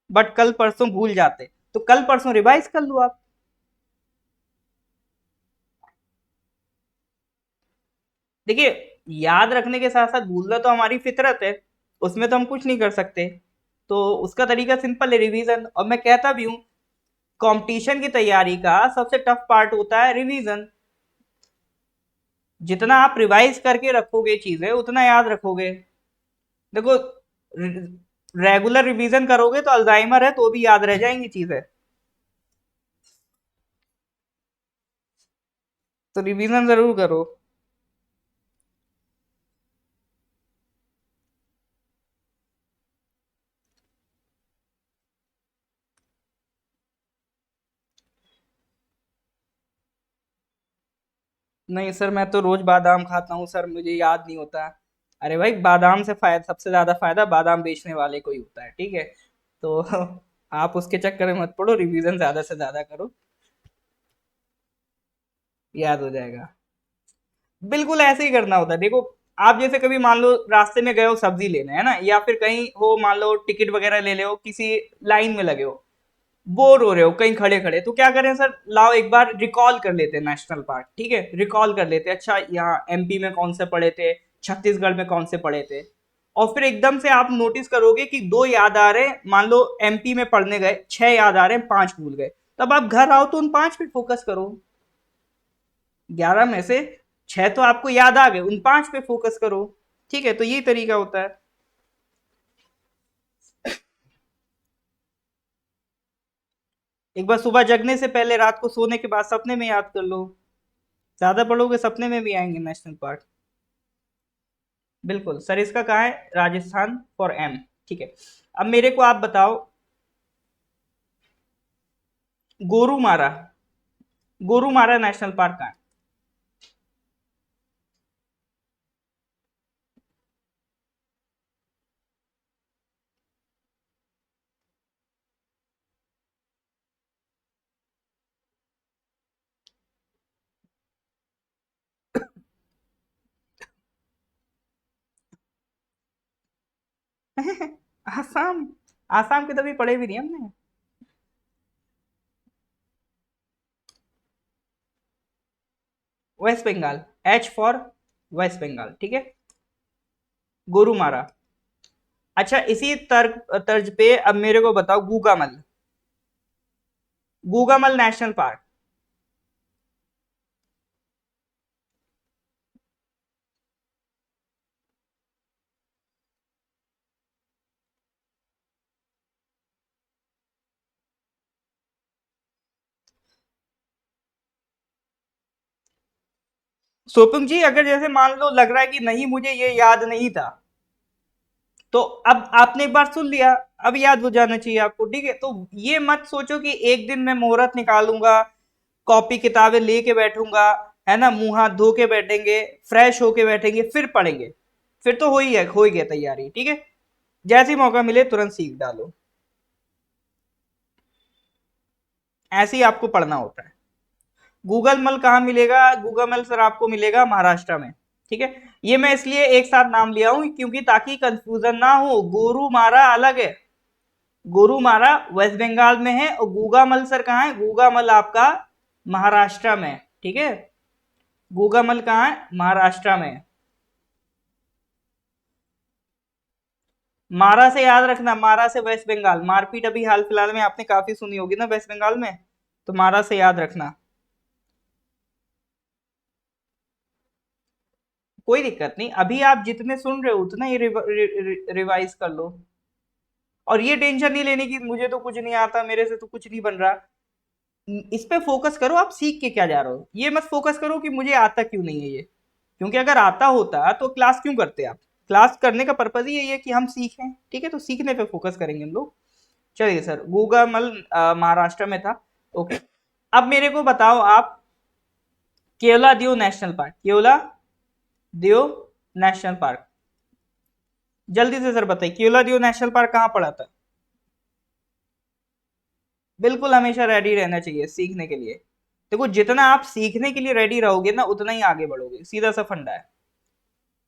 बट कल परसों भूल जाते, तो कल परसों रिवाइज कर लो आप। देखिए, याद रखने के साथ साथ भूलना तो हमारी फितरत है, उसमें तो हम कुछ नहीं कर सकते। तो उसका तरीका सिंपल है, रिवीजन। और मैं कहता भी हूँ, कंपटीशन की तैयारी का सबसे टफ पार्ट होता है रिवीजन। जितना आप रिवाइज करके रखोगे चीजें, उतना याद रखोगे। देखो, रेगुलर रिवीजन करोगे तो अल्जाइमर है तो भी याद रह जाएंगी चीजें। तो रिवीजन जरूर करो। नहीं सर, मैं तो रोज बादाम खाता हूँ सर, मुझे याद नहीं होता। अरे भाई, बादाम से फायदा, सबसे ज्यादा फायदा बादाम बेचने वाले को ही होता है, ठीक है? तो आप उसके चक्कर में मत पड़ो, रिवीजन ज्यादा से ज्यादा करो, याद हो जाएगा। बिल्कुल ऐसे ही करना होता है। देखो, आप जैसे कभी मान लो रास्ते में गए हो सब्जी लेने, है ना, या फिर कहीं हो, मान लो टिकट वगैरह ले ले हो, किसी लाइन में लगे हो, बोर हो रहे हो कहीं खड़े खड़े, तो क्या करें सर, लाओ एक बार रिकॉल कर लेते हैं नेशनल पार्क, ठीक है? रिकॉल कर लेते हैं, अच्छा यहाँ एमपी में कौन से पड़े थे, छत्तीसगढ़ में कौन से पड़े थे। और फिर एकदम से आप नोटिस करोगे कि दो याद आ रहे हैं, मान लो एमपी में पढ़ने गए, छह याद आ रहे हैं, पांच भूल गए। तब आप घर आओ तो उन पांच पे फोकस करो। 11 में से छह तो आपको याद आ गए, उन पांच पे फोकस करो। ठीक है, तो यही तरीका होता है। एक बार सुबह जगने से पहले, रात को सोने के बाद सपने में याद कर लो। ज्यादा पढ़ोगे सपने में भी आएंगे नेशनल पार्क। बिल्कुल सर, इसका कहाँ है? Rajasthan for M. ठीक है, अब मेरे को आप बताओ, गोरुमारा, गोरुमारा नेशनल पार्क कहाँ है? आसाम? आसाम के तभी पढ़े भी नहीं हमने। West Bengal, H for west Bengal, ठीक है। गोरुमारा। अच्छा, इसी तर्ज पे अब मेरे को बताओ, गूगामल, गूगामल नेशनल पार्क। सोपुंग जी, अगर जैसे मान लो लग रहा है कि नहीं मुझे ये याद नहीं था, तो अब आपने एक बार सुन लिया, अब याद हो जाना चाहिए आपको, ठीक है? तो ये मत सोचो कि एक दिन मैं मुहूर्त निकालूंगा, कॉपी किताबें लेके बैठूंगा, है ना, मुंह हाथ धो के बैठेंगे, फ्रेश होके बैठेंगे, फिर पढ़ेंगे। फिर तो हो ही है, हो ही गया तैयारी, ठीक है? जैसे ही मौका मिले तुरंत सीख डालो। ऐसे ही आपको पढ़ना होता है। गूगल मल कहाँ मिलेगा? गूगल मल सर आपको मिलेगा महाराष्ट्र में, ठीक है? ये मैं इसलिए एक साथ नाम लिया हूं क्योंकि ताकि कंफ्यूजन ना हो, गोरुमारा अलग है। गोरुमारा वेस्ट बंगाल में है, और गूगामल सर कहाँ है? गूगामल आपका महाराष्ट्र में है, ठीक है? गूगामल कहाँ है? महाराष्ट्र में है। मारा से याद रखना, मारा से वेस्ट बंगाल, मारपीट अभी हाल फिलहाल में आपने काफी सुनी होगी ना वेस्ट बंगाल में, तो मारा से याद रखना। कोई दिक्कत नहीं, अभी आप जितने सुन रहे हो उतना ही रिवाइज कर लो। और ये टेंशन नहीं लेने की मुझे तो कुछ नहीं आता, मेरे से तो कुछ नहीं बन रहा। इस पे फोकस करो, आप सीख के क्या जा रहे हो, ये मत फोकस करो कि मुझे आता क्यों नहीं है ये। क्योंकि अगर आता होता तो क्लास क्यों करते आप। क्लास करने का पर्पज ही यही है कि हम सीखें, ठीक है, तो सीखने पे फोकस करेंगे हम लोग। चलिए सर, गूगामल महाराष्ट्र में था। ओके। अब मेरे को बताओ आप, केवला दियो नेशनल पार्क, केवला दियो नेशनल पार्क, जल्दी से सर बताइए, केवला दियो नेशनल पार्क कहाँ पड़ा था। बिल्कुल हमेशा रेडी रहना चाहिए सीखने के लिए। देखो जितना आप सीखने के लिए रेडी रहोगे ना उतना ही आगे बढ़ोगे, सीधा सा फंडा है।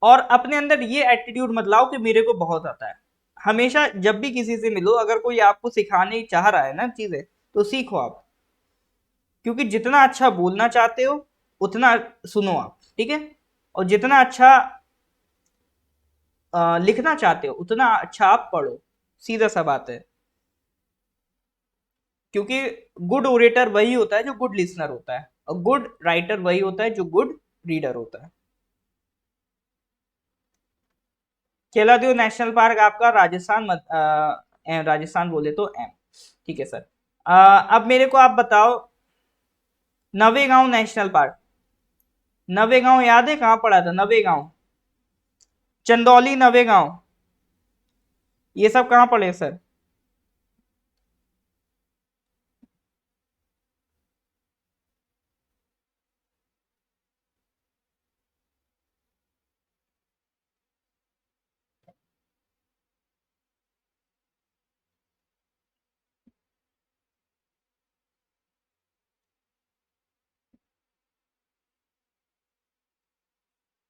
और अपने अंदर ये एटीट्यूड मत लाओ कि मेरे को बहुत आता है। हमेशा जब भी किसी से मिलो, अगर कोई आपको सिखाने चाह रहा है ना चीजें, तो सीखो आप। क्योंकि जितना अच्छा बोलना चाहते हो उतना सुनो आप, ठीक है। और जितना अच्छा लिखना चाहते हो उतना अच्छा आप पढ़ो, सीधा सा बात है। क्योंकि गुड ओरेटर वही होता है जो गुड लिसनर होता है, और गुड राइटर वही होता है जो गुड रीडर होता है। केलादियो नेशनल पार्क आपका राजस्थान राजस्थान बोले तो एम, ठीक है सर। अब मेरे को आप बताओ, नवेगांव नेशनल पार्क, नवेगांव याद है कहाँ पड़ा था, नवेगांव, चंदौली, नवेगांव, ये सब कहाँ पड़े सर।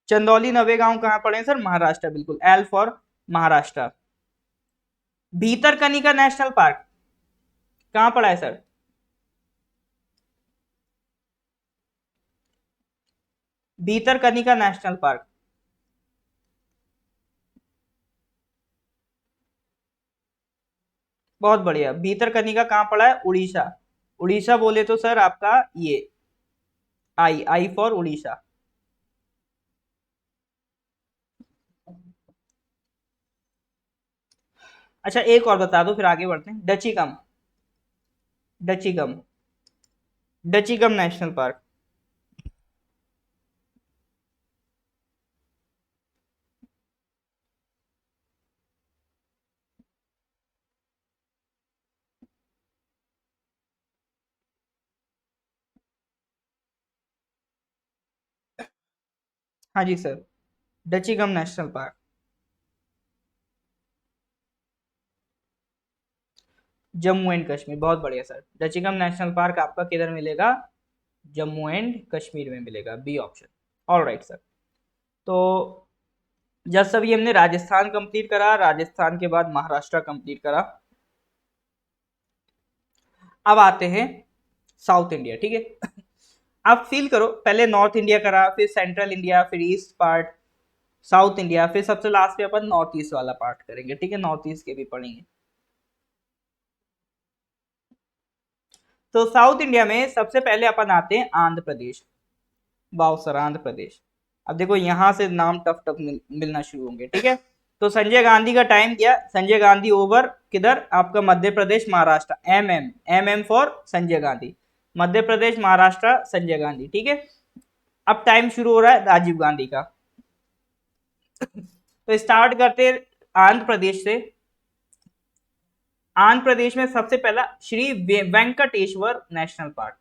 चंदौली नवेगांव कहाँ पड़े सर, महाराष्ट्र, बिल्कुल L for Maharashtra. Bhitarkanika national park कहाँ पड़ा है सर। भीतरकनिका नेशनल पार्क, बहुत बढ़िया। भीतरकनिका कहाँ पड़ा है, उड़ीसा। उड़ीसा बोले तो सर आपका ये आई, आई फॉर उड़ीसा। अच्छा एक और बता दो फिर आगे बढ़ते हैं, डचीकम, डचीकम, डचीकम नेशनल पार्क। हाँ जी sir, Dachigam national park. Jammu and Kashmir, बहुत बढ़िया सर। डचीकम नेशनल पार्क आपका किधर मिलेगा, जम्मू एंड कश्मीर में मिलेगा, B option. All right sir. तो जस्ट अभी हमने राजस्थान कंप्लीट करा, राजस्थान के बाद महाराष्ट्र कंप्लीट करा। अब आते हैं साउथ इंडिया, ठीक है। आप फील करो, पहले नॉर्थ इंडिया करा, फिर सेंट्रल इंडिया, फिर ईस्ट पार्ट, साउथ इंडिया, फिर सबसे लास्ट में अपन नॉर्थ ईस्ट वाला पार्ट करेंगे, ठीक है, नॉर्थ ईस्ट के भी पढ़ेंगे। तो साउथ इंडिया में सबसे पहले अपन आते हैं आंध्र प्रदेश। वाह सर, आंध्र प्रदेश। अब देखो यहाँ से नाम टफ टफ मिलना शुरू होंगे, ठीक है। तो संजय गांधी का टाइम क्या, संजय गांधी ओवर किधर आपका, Madhya Pradesh Maharashtra, M M, M M for Sanjay Gandhi, Madhya Pradesh Maharashtra Sanjay Gandhi, ठीक है। अब टाइम शुरू हो रहा है राजीव गांधी का। तो स्टार्ट करते हैं आंध्र प्रदेश से। आंध्र प्रदेश में सबसे पहला Shri Venkateswara national park,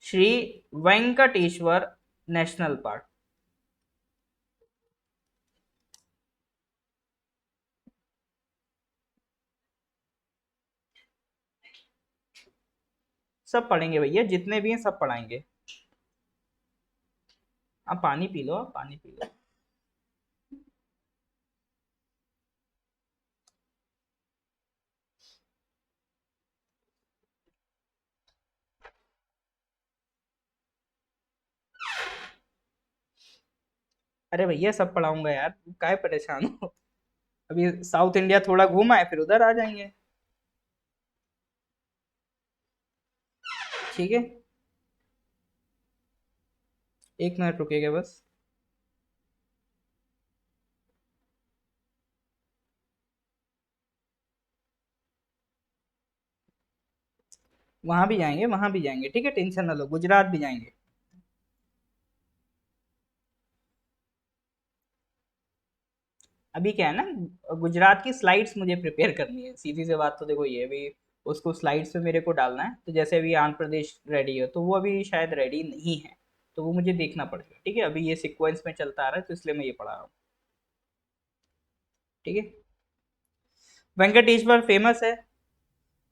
Shri Venkateswara national park. सब पढ़ेंगे भैया, जितने भी हैं सब पढ़ाएंगे। आप पानी पी लो, आप पानी पी लो। अरे भैया सब पढ़ाऊंगा यार, काहे परेशान हो। अभी साउथ इंडिया थोड़ा घूम आए, फिर उधर आ जाएंगे। ठीक है, 1 मिनट रुकेगा बस। वहां भी जाएंगे, वहां भी जाएंगे, ठीक है, टेंशन ना लो, गुजरात भी जाएंगे। अभी क्या है ना, गुजरात की स्लाइड्स मुझे प्रिपेयर करनी है, सीधी सी बात तो देखो ये भी, उसको स्लाइड्स पे मेरे को डालना है। तो जैसे अभी आंध्र प्रदेश रेडी है, तो वो अभी शायद रेडी नहीं है, तो वो मुझे देखना पड़ेगा। ठीक है, अभी ये सीक्वेंस में चलता आ रहा है, तो इसलिए मैं ये पढ़ा रहा हूँ। ठीक है, वेंकटेश्वर फेमस है।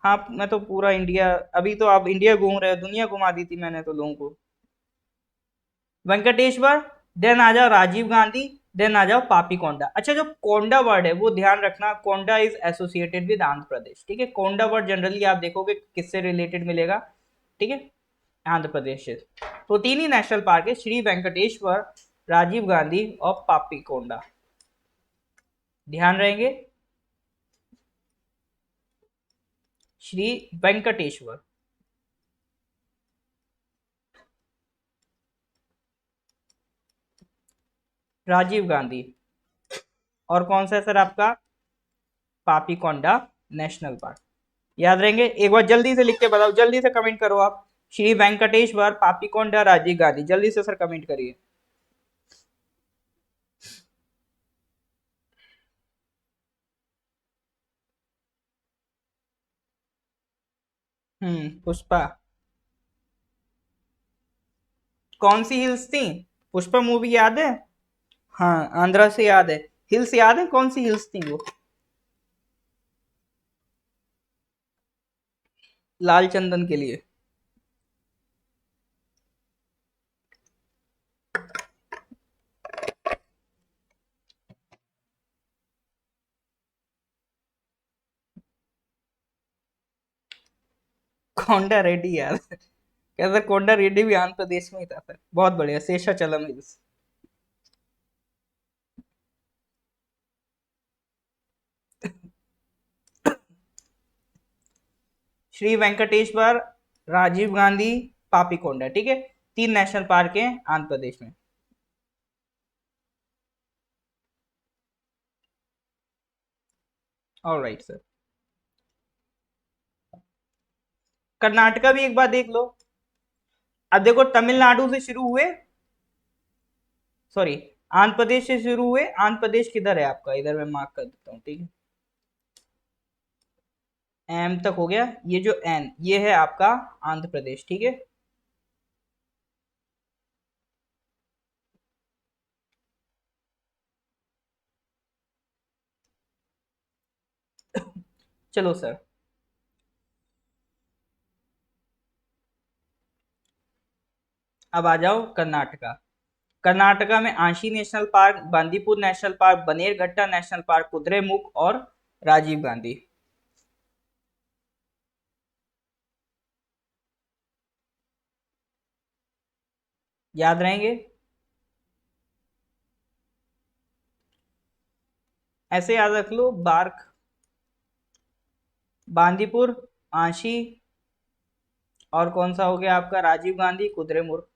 हाँ, मैं तो पूरा इंडिया, अभी तो आप इंडिया घूम रहे हो, दुनिया घुमा दी थी मैंने तो लोगों को। वेंकटेश्वर, देन आ जाओ राजीव गांधी, देन आ जाओ पापी कोंडा। अच्छा, जो कोंडा वर्ड है वो ध्यान रखना, कोंडा is associated with Andhra Pradesh. ठीक है, कोंडा वर्ड जनरली आप देखोगे किससे रिलेटेड मिलेगा। ठीक है, आंध्र प्रदेश से। तो तीन ही नेशनल पार्क है, श्री वेंकटेश्वर, राजीव गांधी और पापी कोंडा। ध्यान रहेंगे, श्री वेंकटेश्वर, राजीव गांधी, और कौन सा है सर आपका, पापी कोंडा नेशनल पार्क। याद रहेंगे, एक बार जल्दी से लिख के बताओ, जल्दी से कमेंट करो आप। श्री वेंकटेश्वर, पापीकोंडा, राजीव गांधी, जल्दी से सर कमेंट करिए। पुष्पा, कौन सी हिल्स थी? पुष्पा मूवी याद है? हाँ, आंध्रा से याद है। हिल्स याद है, कौन सी हिल्स थी वो? लाल चंदन के लिए। कोंडा रेड्डी याद है। क्या सर, कोंडा रेड्डी भी आंध्र प्रदेश में ही था सर। बहुत बढ़िया, शेषाचलम हिल्स। श्री वेंकटेश्वर, राजीव गांधी, पापीकोंडा। ठीक है, तीन नेशनल पार्क हैं आंध्र प्रदेश में। Alright sir. कर्नाटका भी एक बार देख लो। अब देखो, तमिलनाडु से शुरू हुए, सॉरी, आंध्र प्रदेश से शुरू हुए। आंध्र प्रदेश किधर है आपका, इधर मैं मार्क कर देता हूँ। ठीक है, एम तक हो गया, ये जो एन, ये है आपका आंध्र प्रदेश। ठीक है, चलो सर, अब आ जाओ कर्नाटका। कर्नाटका में आंशी national park, Bandipur national park, Bannerghatta national park, Kudremukh और राजीव गांधी। याद रहेंगे, ऐसे याद रख लो, बार्क, बांदीपुर, आंशी, और कौन सा हो गया आपका, राजीव गांधी, कुद्रेमुख।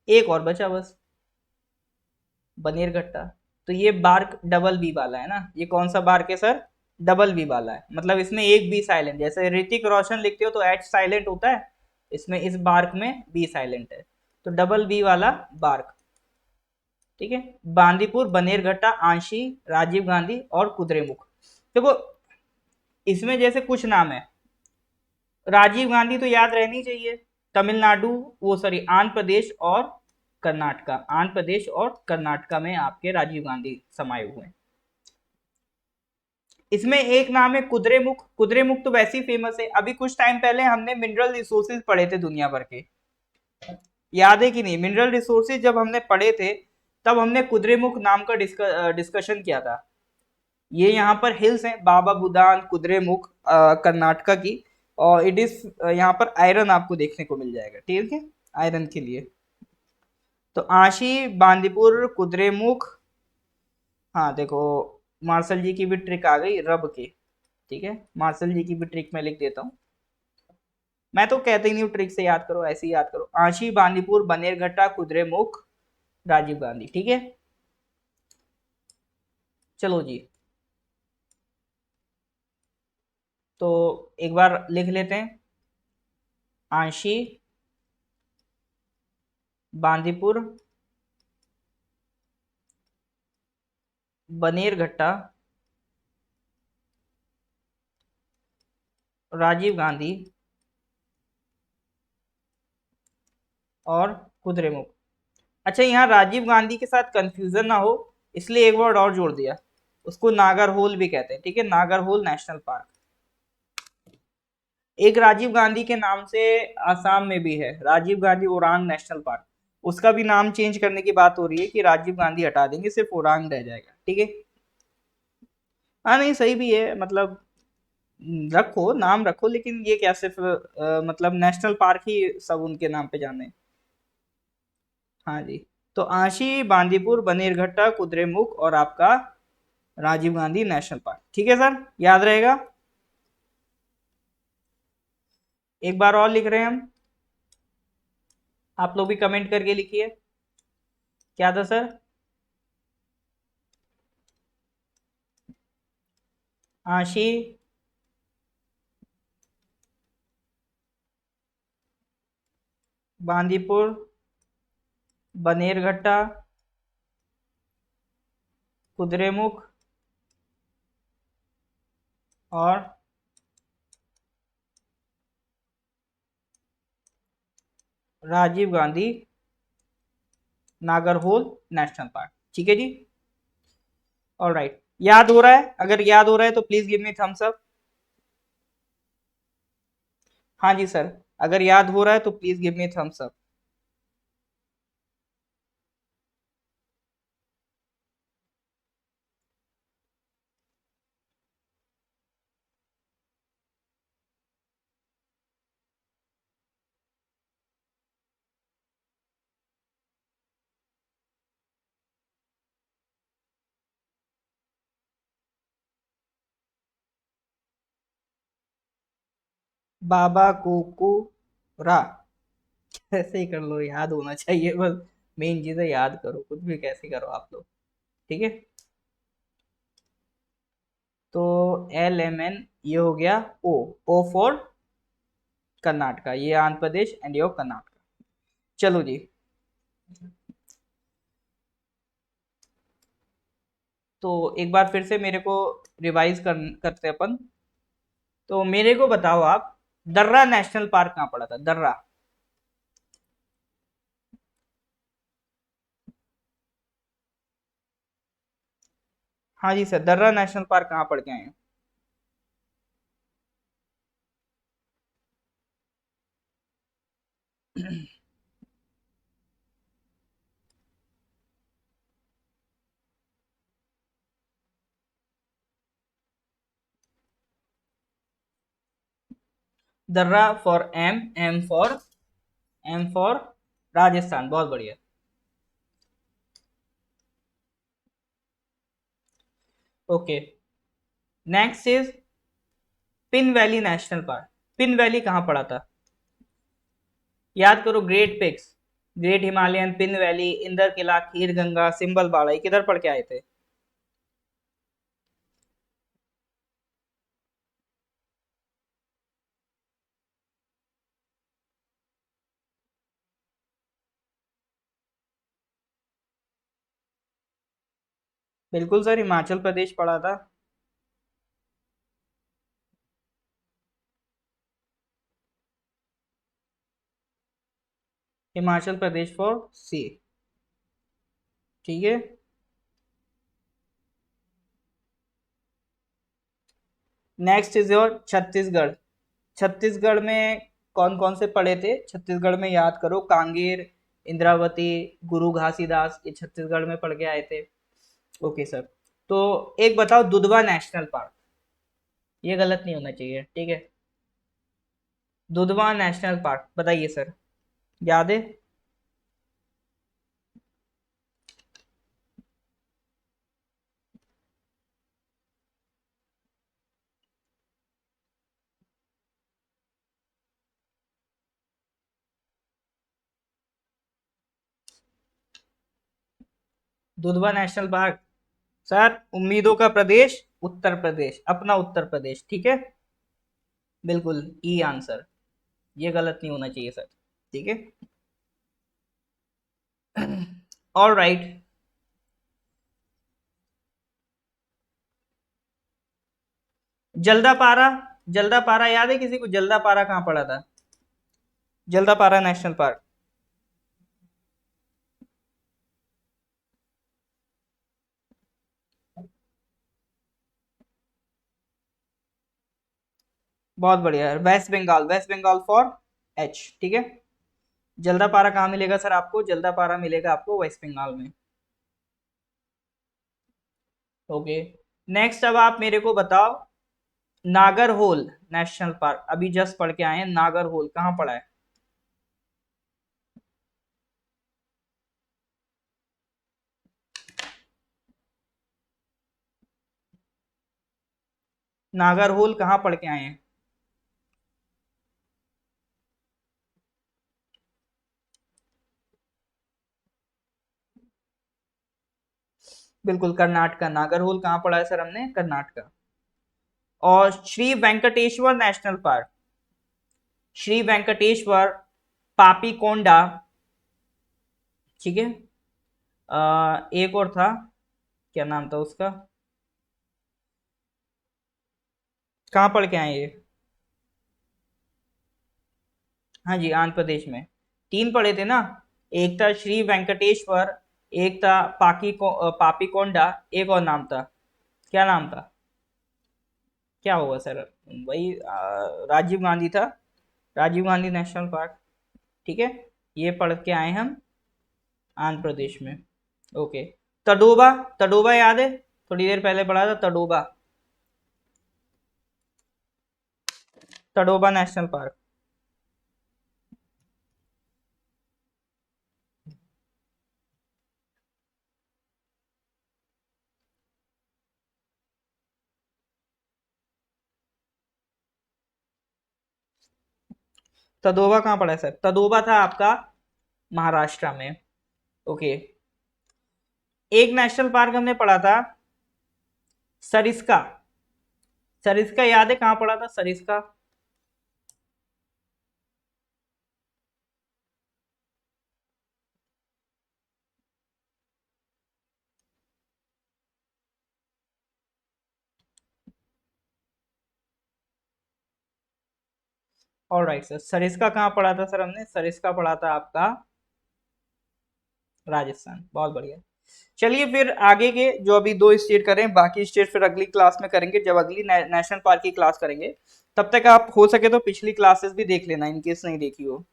एक और बचा बस, बनेरघट्टा। तो ये बार्क डबल बी वाला है ना, ये कौन सा बार्क है सर, डबल बी वाला है, मतलब इसमें एक बी साइलेंट, जैसे ऋतिक रोशन लिखते हो तो एच साइलेंट होता है, इसमें इस बार्क में बी साइलेंट है, तो डबल बी वाला बार्क। ठीक है, बांदीपुर, बनेरघट्टा, आंशी, राजीव गांधी और कुद्रेमुख। देखो, इसमें जैसे कुछ नाम है, राजीव गांधी तो याद रहनी चाहिए। तमिलनाडु, वो सॉरी, आंध्र प्रदेश और कर्नाटका, आंध्र प्रदेश और कर्नाटका में आपके राजीव गांधी समाये हुए हैं। इसमें एक नाम है कुद्रेमुख। कुद्रेमुख तो वैसे ही फेमस है, अभी कुछ टाइम पहले हमने मिनरल रिसोर्सेज पढ़े थे दुनिया भर के, याद है कि नहीं? मिनरल रिसोर्सेज जब हमने पढ़े थे, तब हमने कुद्रेमुख नाम का डिस्कशन किया था। ये यहाँ पर हिल्स हैं, बाबा बुदान, कुद्रेमुख, कर्नाटका की। और इट इज, यहाँ पर आयरन आपको देखने को मिल जाएगा। ठीक है, आयरन के लिए। तो आशी, बांदीपुर, कुद्रेमुख, हाँ देखो, मार्शल जी की भी ट्रिक आ गई रब की। ठीक है, मार्शल जी की भी ट्रिक मैं लिख देता हूँ। मैं तो कहते ही नहीं हूँ ट्रिक से याद करो, ऐसे ही याद करो। आशी, बांदीपुर, बनेरघट्टा, कुद्रेमुख, राजीव गांधी। ठीक है, चलो जी। तो एक बार लिख लेते हैं। आशी, बांदीपुर, बनेरघट्टा, राजीव गांधी और कुद्रेमुख। अच्छा, यहाँ राजीव गांधी के साथ कंफ्यूजन ना हो इसलिए एक वर्ड और जोड़ दिया, उसको नागरहोल भी कहते हैं। ठीक है, नागरहोल नेशनल पार्क। एक राजीव गांधी के नाम से आसाम में भी है, राजीव गांधी ओरांग नेशनल पार्क। उसका भी नाम चेंज करने की बात हो रही है कि राजीव गांधी हटा देंगे, सिर्फ ओरांग रह जाएगा। ठीक है, हाँ नहीं सही भी है, मतलब रखो नाम रखो, लेकिन ये क्या सिर्फ मतलब नेशनल पार्क ही सब उनके नाम पे जाने। हाँ जी। तो आशी, बांदीपुर, बनेरघट्टा, कुद्रेमुख और आपका राजीव गांधी नेशनल पार्क। ठीक है सर, याद रहेगा। एक बार और लिख रहे हैं हम, आप लोग भी कमेंट करके लिखिए। क्या था सर? आशी, बांदीपुर, बनेरघट्टा, कुद्रेमुख और राजीव गांधी नागरहोल नेशनल पार्क। ठीक है जी, ऑल राइट। याद हो रहा है? अगर याद हो रहा है तो please give me thumbs up. हाँ जी सर, अगर याद हो रहा है तो please give me thumbs up. बाबा कोको रा। ऐसे ही कर लो, याद होना चाहिए बस। मेन चीजें याद करो, कुछ भी कैसे करो आप लोग। ठीक है, तो LMN ये हो गया। ओ, ओ फॉर कर्नाटका, ये आंध्र प्रदेश एंड ये कर्नाटका। चलो जी। तो एक बार फिर से मेरे को रिवाइज करते हैं अपन। तो मेरे को बताओ आप, दर्रा नेशनल पार्क कहाँ पड़ा था? दर्रा। हाँ जी सर, दर्रा नेशनल पार्क कहाँ पड़ के आए हैं? Darrah for M, M for Rajasthan. बहुत बढ़िया। Okay, next is Pin valley national park. Pin valley कहाँ पड़ा था? याद करो, great peaks, great Himalayan, Pin valley, Inder Kila, Kheer Ganga, Simbalbara, ये किधर पढ़ के आए थे? बिल्कुल सर, हिमाचल प्रदेश पढ़ा था। हिमाचल प्रदेश फॉर सी। ठीक है, next is your Chhattisgarh. Chhattisgarh में कौन कौन से पढ़े थे? छत्तीसगढ़ में याद करो, कांगेर, इंद्रावती, गुरु घासीदास, ये छत्तीसगढ़ में पढ़ के आए थे। Okay sir. तो एक बताओ, दुधवा नेशनल पार्क। ये गलत नहीं होना चाहिए, ठीक है। दुधवा नेशनल पार्क बताइए सर, याद है? Dudhwa national park. सर उम्मीदों का प्रदेश उत्तर प्रदेश, अपना उत्तर प्रदेश, ठीक है। बिल्कुल ई आंसर, ये गलत नहीं होना चाहिए सर, ठीक है। All right. जल्दापारा, जल्दापारा याद है किसी को? जल्दापारा कहाँ पड़ा था? Jaldapara national park. बहुत बढ़िया है, west Bengal, west Bengal for H, ठीक है। जल्दापारा कहाँ मिलेगा सर आपको? जल्दापारा मिलेगा आपको वेस्ट बंगाल में। ओके, नेक्स्ट अब आप मेरे को बताओ, नागरहोल नेशनल पार्क, अभी जस्ट पढ़ के आए हैं, नागरहोल कहाँ पड़ा है? नागरहोल कहाँ पढ़ के आए हैं? बिल्कुल कर्नाटका, नागरहोल कहाँ पड़ा है सर? हमने कर्नाटका। और श्री वेंकटेश्वर नेशनल पार्क, श्री वेंकटेश्वर पापीकोंडा, ठीक है। एक और था, क्या नाम था उसका? कहाँ पढ़ के आए ये? हाँ जी, आंध्र प्रदेश में। तीन पढ़े थे ना, एक था श्री वेंकटेश्वर, एक था पापीकोंडा, एक और नाम था, क्या नाम था? क्या होगा सर? वही राजीव गांधी था, राजीव गांधी नेशनल पार्क, ठीक है। ये पढ़ के आए हम आंध्र प्रदेश में। ओके, तडोबा, तडोबा याद है? थोड़ी देर पहले पढ़ा था तडोबा, तडोबा नेशनल पार्क। तदोबा कहाँ पड़ा है सर? तदोबा था आपका महाराष्ट्र में। ओके, एक नेशनल पार्क हमने पढ़ा था सरिस्का, सरिस्का याद है कहाँ पड़ा था सरिस्का? ऑलराइट सर, सरिस्का कहाँ पढ़ा था सर हमने? सरिस्का पढ़ा था आपका राजस्थान, बहुत बढ़िया। चलिए फिर आगे के जो अभी दो स्टेट करें, बाकी स्टेट फिर अगली क्लास में करेंगे, जब अगली नेशनल पार्क की क्लास करेंगे। तब तक आप हो सके तो पिछली क्लासेस भी देख लेना, इनकेस नहीं देखी हो,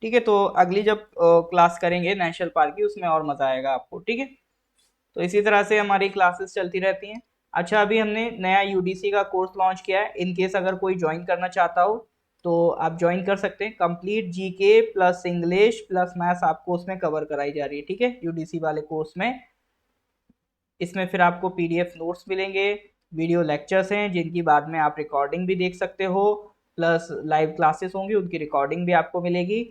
ठीक है। तो अगली जब क्लास करेंगे नेशनल पार्क की, उसमें और मजा आएगा आपको, ठीक है। तो इसी तरह से हमारी क्लासेस चलती रहती हैं। अच्छा, अभी हमने नया यूडीसी का कोर्स लॉन्च किया है, इन केस अगर कोई ज्वाइन करना चाहता हो तो आप ज्वाइन कर सकते हैं। Complete GK plus English plus maths आपको उसमें कवर कराई जा रही है, ठीक है, यूडीसी वाले कोर्स में। इसमें फिर आपको पीडीएफ नोट्स मिलेंगे, वीडियो लेक्चर्स हैं जिनकी बाद में आप रिकॉर्डिंग भी देख सकते हो, प्लस लाइव क्लासेस होंगी, उनकी रिकॉर्डिंग भी आपको मिलेगी,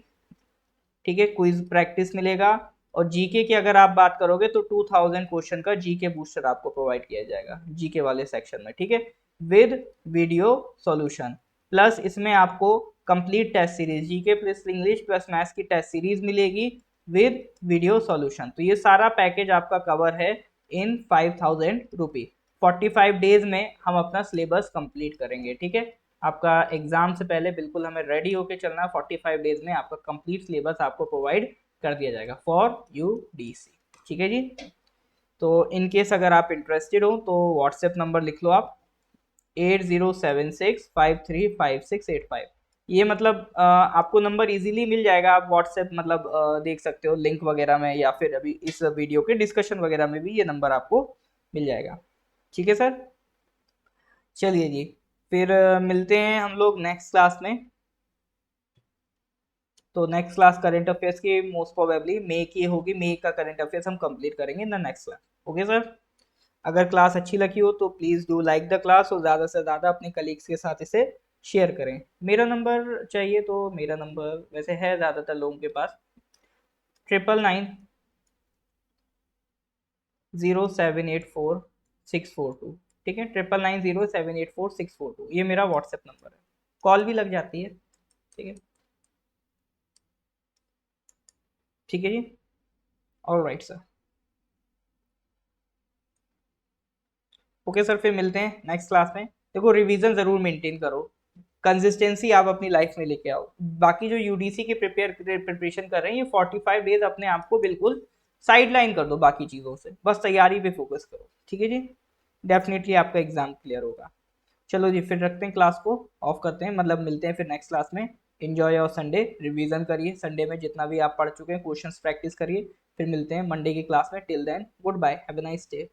ठीक है। क्विज प्रैक्टिस मिलेगा। और जीके की अगर आप बात करोगे तो 2000 क्वेश्चन का जीके बूस्टर आपको प्रोवाइड किया जाएगा जीके वाले सेक्शन में, ठीक है, विद वीडियो सॉल्यूशन। प्लस इसमें आपको complete test series GK plus English plus maths की टेस्ट सीरीज मिलेगी विद वीडियो सॉल्यूशन। तो ये सारा पैकेज आपका कवर है इन 5000 रुपी। 45 डेज में हम अपना सिलेबस कंप्लीट करेंगे, ठीक है। आपका एग्जाम से पहले बिल्कुल हमें रेडी होके चलना है, 45 डेज में आपका कंप्लीट सिलेबस आपको प्रोवाइड कर दिया जाएगा फॉर यूडीसी, ठीक है जी। तो इन केस अगर आप इंटरेस्टेड हो तो व्हाट्सएप नंबर लिख लो आप, 8076535685। ये मतलब आपको नंबर इजीली मिल जाएगा, आप व्हाट्सएप मतलब देख सकते हो लिंक वगैरह में, या फिर अभी इस वीडियो के डिस्कशन वगैरह में भी ये नंबर आपको मिल जाएगा, ठीक है सर। चलिए जी, फिर मिलते हैं हम लोग नेक्स्ट क्लास में। तो नेक्स्ट क्लास करंट अफेयर्स की मोस्ट प्रोबेबली मई की होगी, मई का करंट अफेयर्स हम कंप्लीट करेंगे in the next class, okay sir. अगर क्लास अच्छी लगी हो तो please do like the class, और ज़्यादा से ज़्यादा अपने कलीग्स के साथ इसे शेयर करें। मेरा नंबर चाहिए तो मेरा नंबर वैसे है ज़्यादातर लोगों के पास, 999 9984642। ठीक है, 9990784642, ये मेरा व्हाट्सएप नंबर है, कॉल भी लग जाती है। ठीक है, ठीक है जी। All right sir. Okay sir, फिर मिलते हैं नेक्स्ट क्लास में। देखो, रिवीजन ज़रूर मेंटेन करो, कंसिस्टेंसी आप अपनी लाइफ में लेके आओ। बाकी जो यूडीसी की प्रिपरेशन कर रहे हैं, ये 45 डेज अपने आप को बिल्कुल साइड लाइन कर दो बाकी चीज़ों से, बस तैयारी पे फोकस करो। ठीक है जी, डेफिनेटली आपका एग्जाम क्लियर होगा। चलो जी, फिर रखते हैं क्लास को, ऑफ करते हैं, मतलब मिलते हैं फिर नेक्स्ट क्लास में। इंजॉय योर संडे, रिवीजन करिए, संडे में जितना भी आप पढ़ चुके हैं क्वेश्चंस प्रैक्टिस करिए। फिर मिलते हैं मंडे की क्लास में। Till then, good bye, have a nice day.